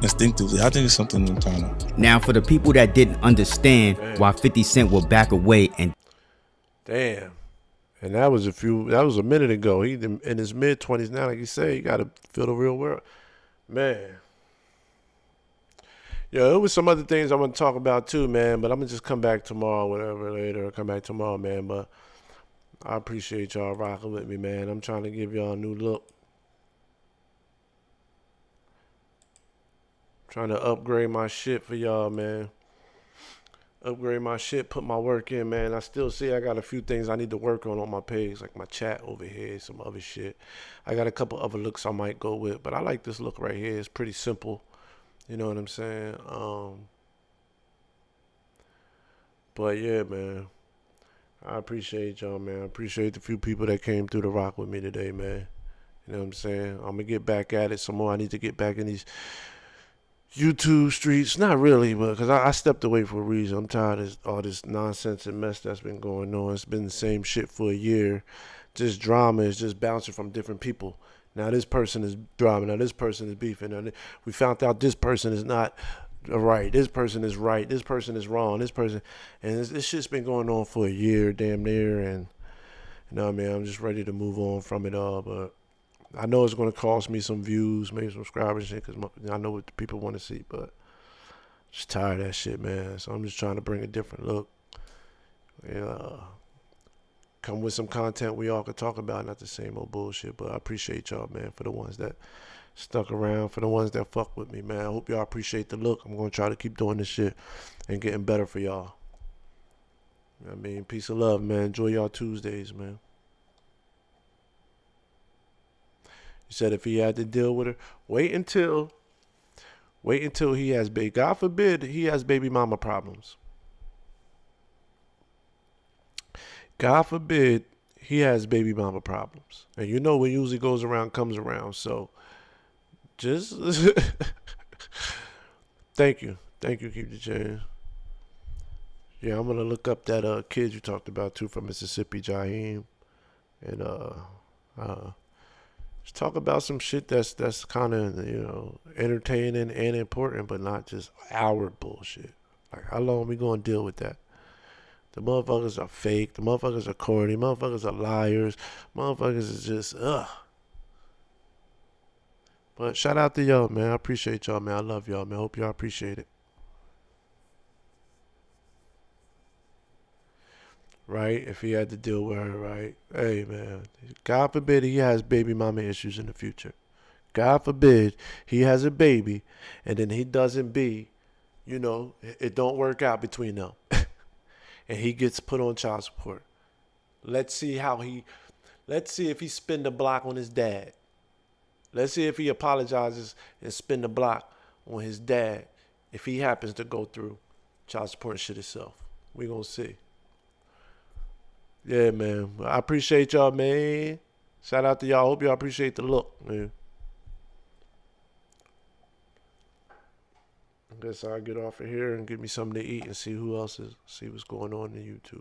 instinctively. I think it's something internal. Now, for the people that didn't understand why 50 Cent will back away and... Damn. And that was a minute ago. He in his mid-20s now, like you say, you got to feel the real world. Man. Yo, there was some other things I want to talk about too, man, but I'm going to just come back tomorrow, whatever, later. Come back tomorrow, man, but I appreciate y'all rocking with me, man. I'm trying to give y'all a new look. Trying to upgrade my shit for y'all, man. Upgrade my shit, put my work in, man. I still see I got a few things I need to work on my page, like my chat over here, some other shit. I got a couple other looks I might go with, but I like this look right here. It's pretty simple. You know what I'm saying? But yeah, man. I appreciate y'all, man. I appreciate the few people that came through the rock with me today, man. You know what I'm saying? I'm going to get back at it some more. I need to get back in these YouTube streets. Not really, but because I stepped away for a reason. I'm tired of all this nonsense and mess that's been going on. It's been the same shit for a year. Just drama is just bouncing from different people. Now this person is drama. Now this person is beefing. Now we found out this person is not right. This person is right. This person is wrong. This person, and this shit's been going on for a year, damn near. And you know what I mean? I'm just ready to move on from it all. But I know it's going to cost me some views, maybe subscribers, because I know what the people want to see. But Just tired of that shit, man. So I'm just trying to bring a different look. Yeah. Come with some content we all could talk about, not the same old bullshit. But I appreciate y'all, man, for the ones that stuck around, for the ones that fuck with me, man. I hope y'all appreciate the look. I'm going to try to keep doing this shit and getting better for y'all. You know what I mean? Peace and love, man. Enjoy y'all Tuesdays, man. He said if he had to deal with her, wait until he has baby. God forbid he has baby mama problems. God forbid he has baby mama problems. And you know what usually goes around comes around. So just thank you. Thank you, Keep the Change. Yeah, I'm gonna look up that kid you talked about too from Mississippi, Jaheim. And just talk about some shit that's kind of, you know, entertaining and important, but not just our bullshit. Like, how long we gonna deal with that? The motherfuckers are fake. The motherfuckers are corny. Motherfuckers are liars. Motherfuckers is just, ugh. But shout out to y'all, man. I appreciate y'all, man. I love y'all, man. I hope y'all appreciate it. Right? If he had to deal with her, right? Hey, man. God forbid he has baby mama issues in the future. God forbid he has a baby and then he doesn't be, you know, it don't work out between them. And he gets put on child support. Let's see if he spin the block on his dad. Let's see if he apologizes and spin the block on his dad if he happens to go through child support and shit himself. We gonna see. Yeah, man. I appreciate y'all, man. Shout out to y'all. Hope y'all appreciate the look, man. I guess I'll get off of here and get me something to eat and see who else see what's going on in YouTube.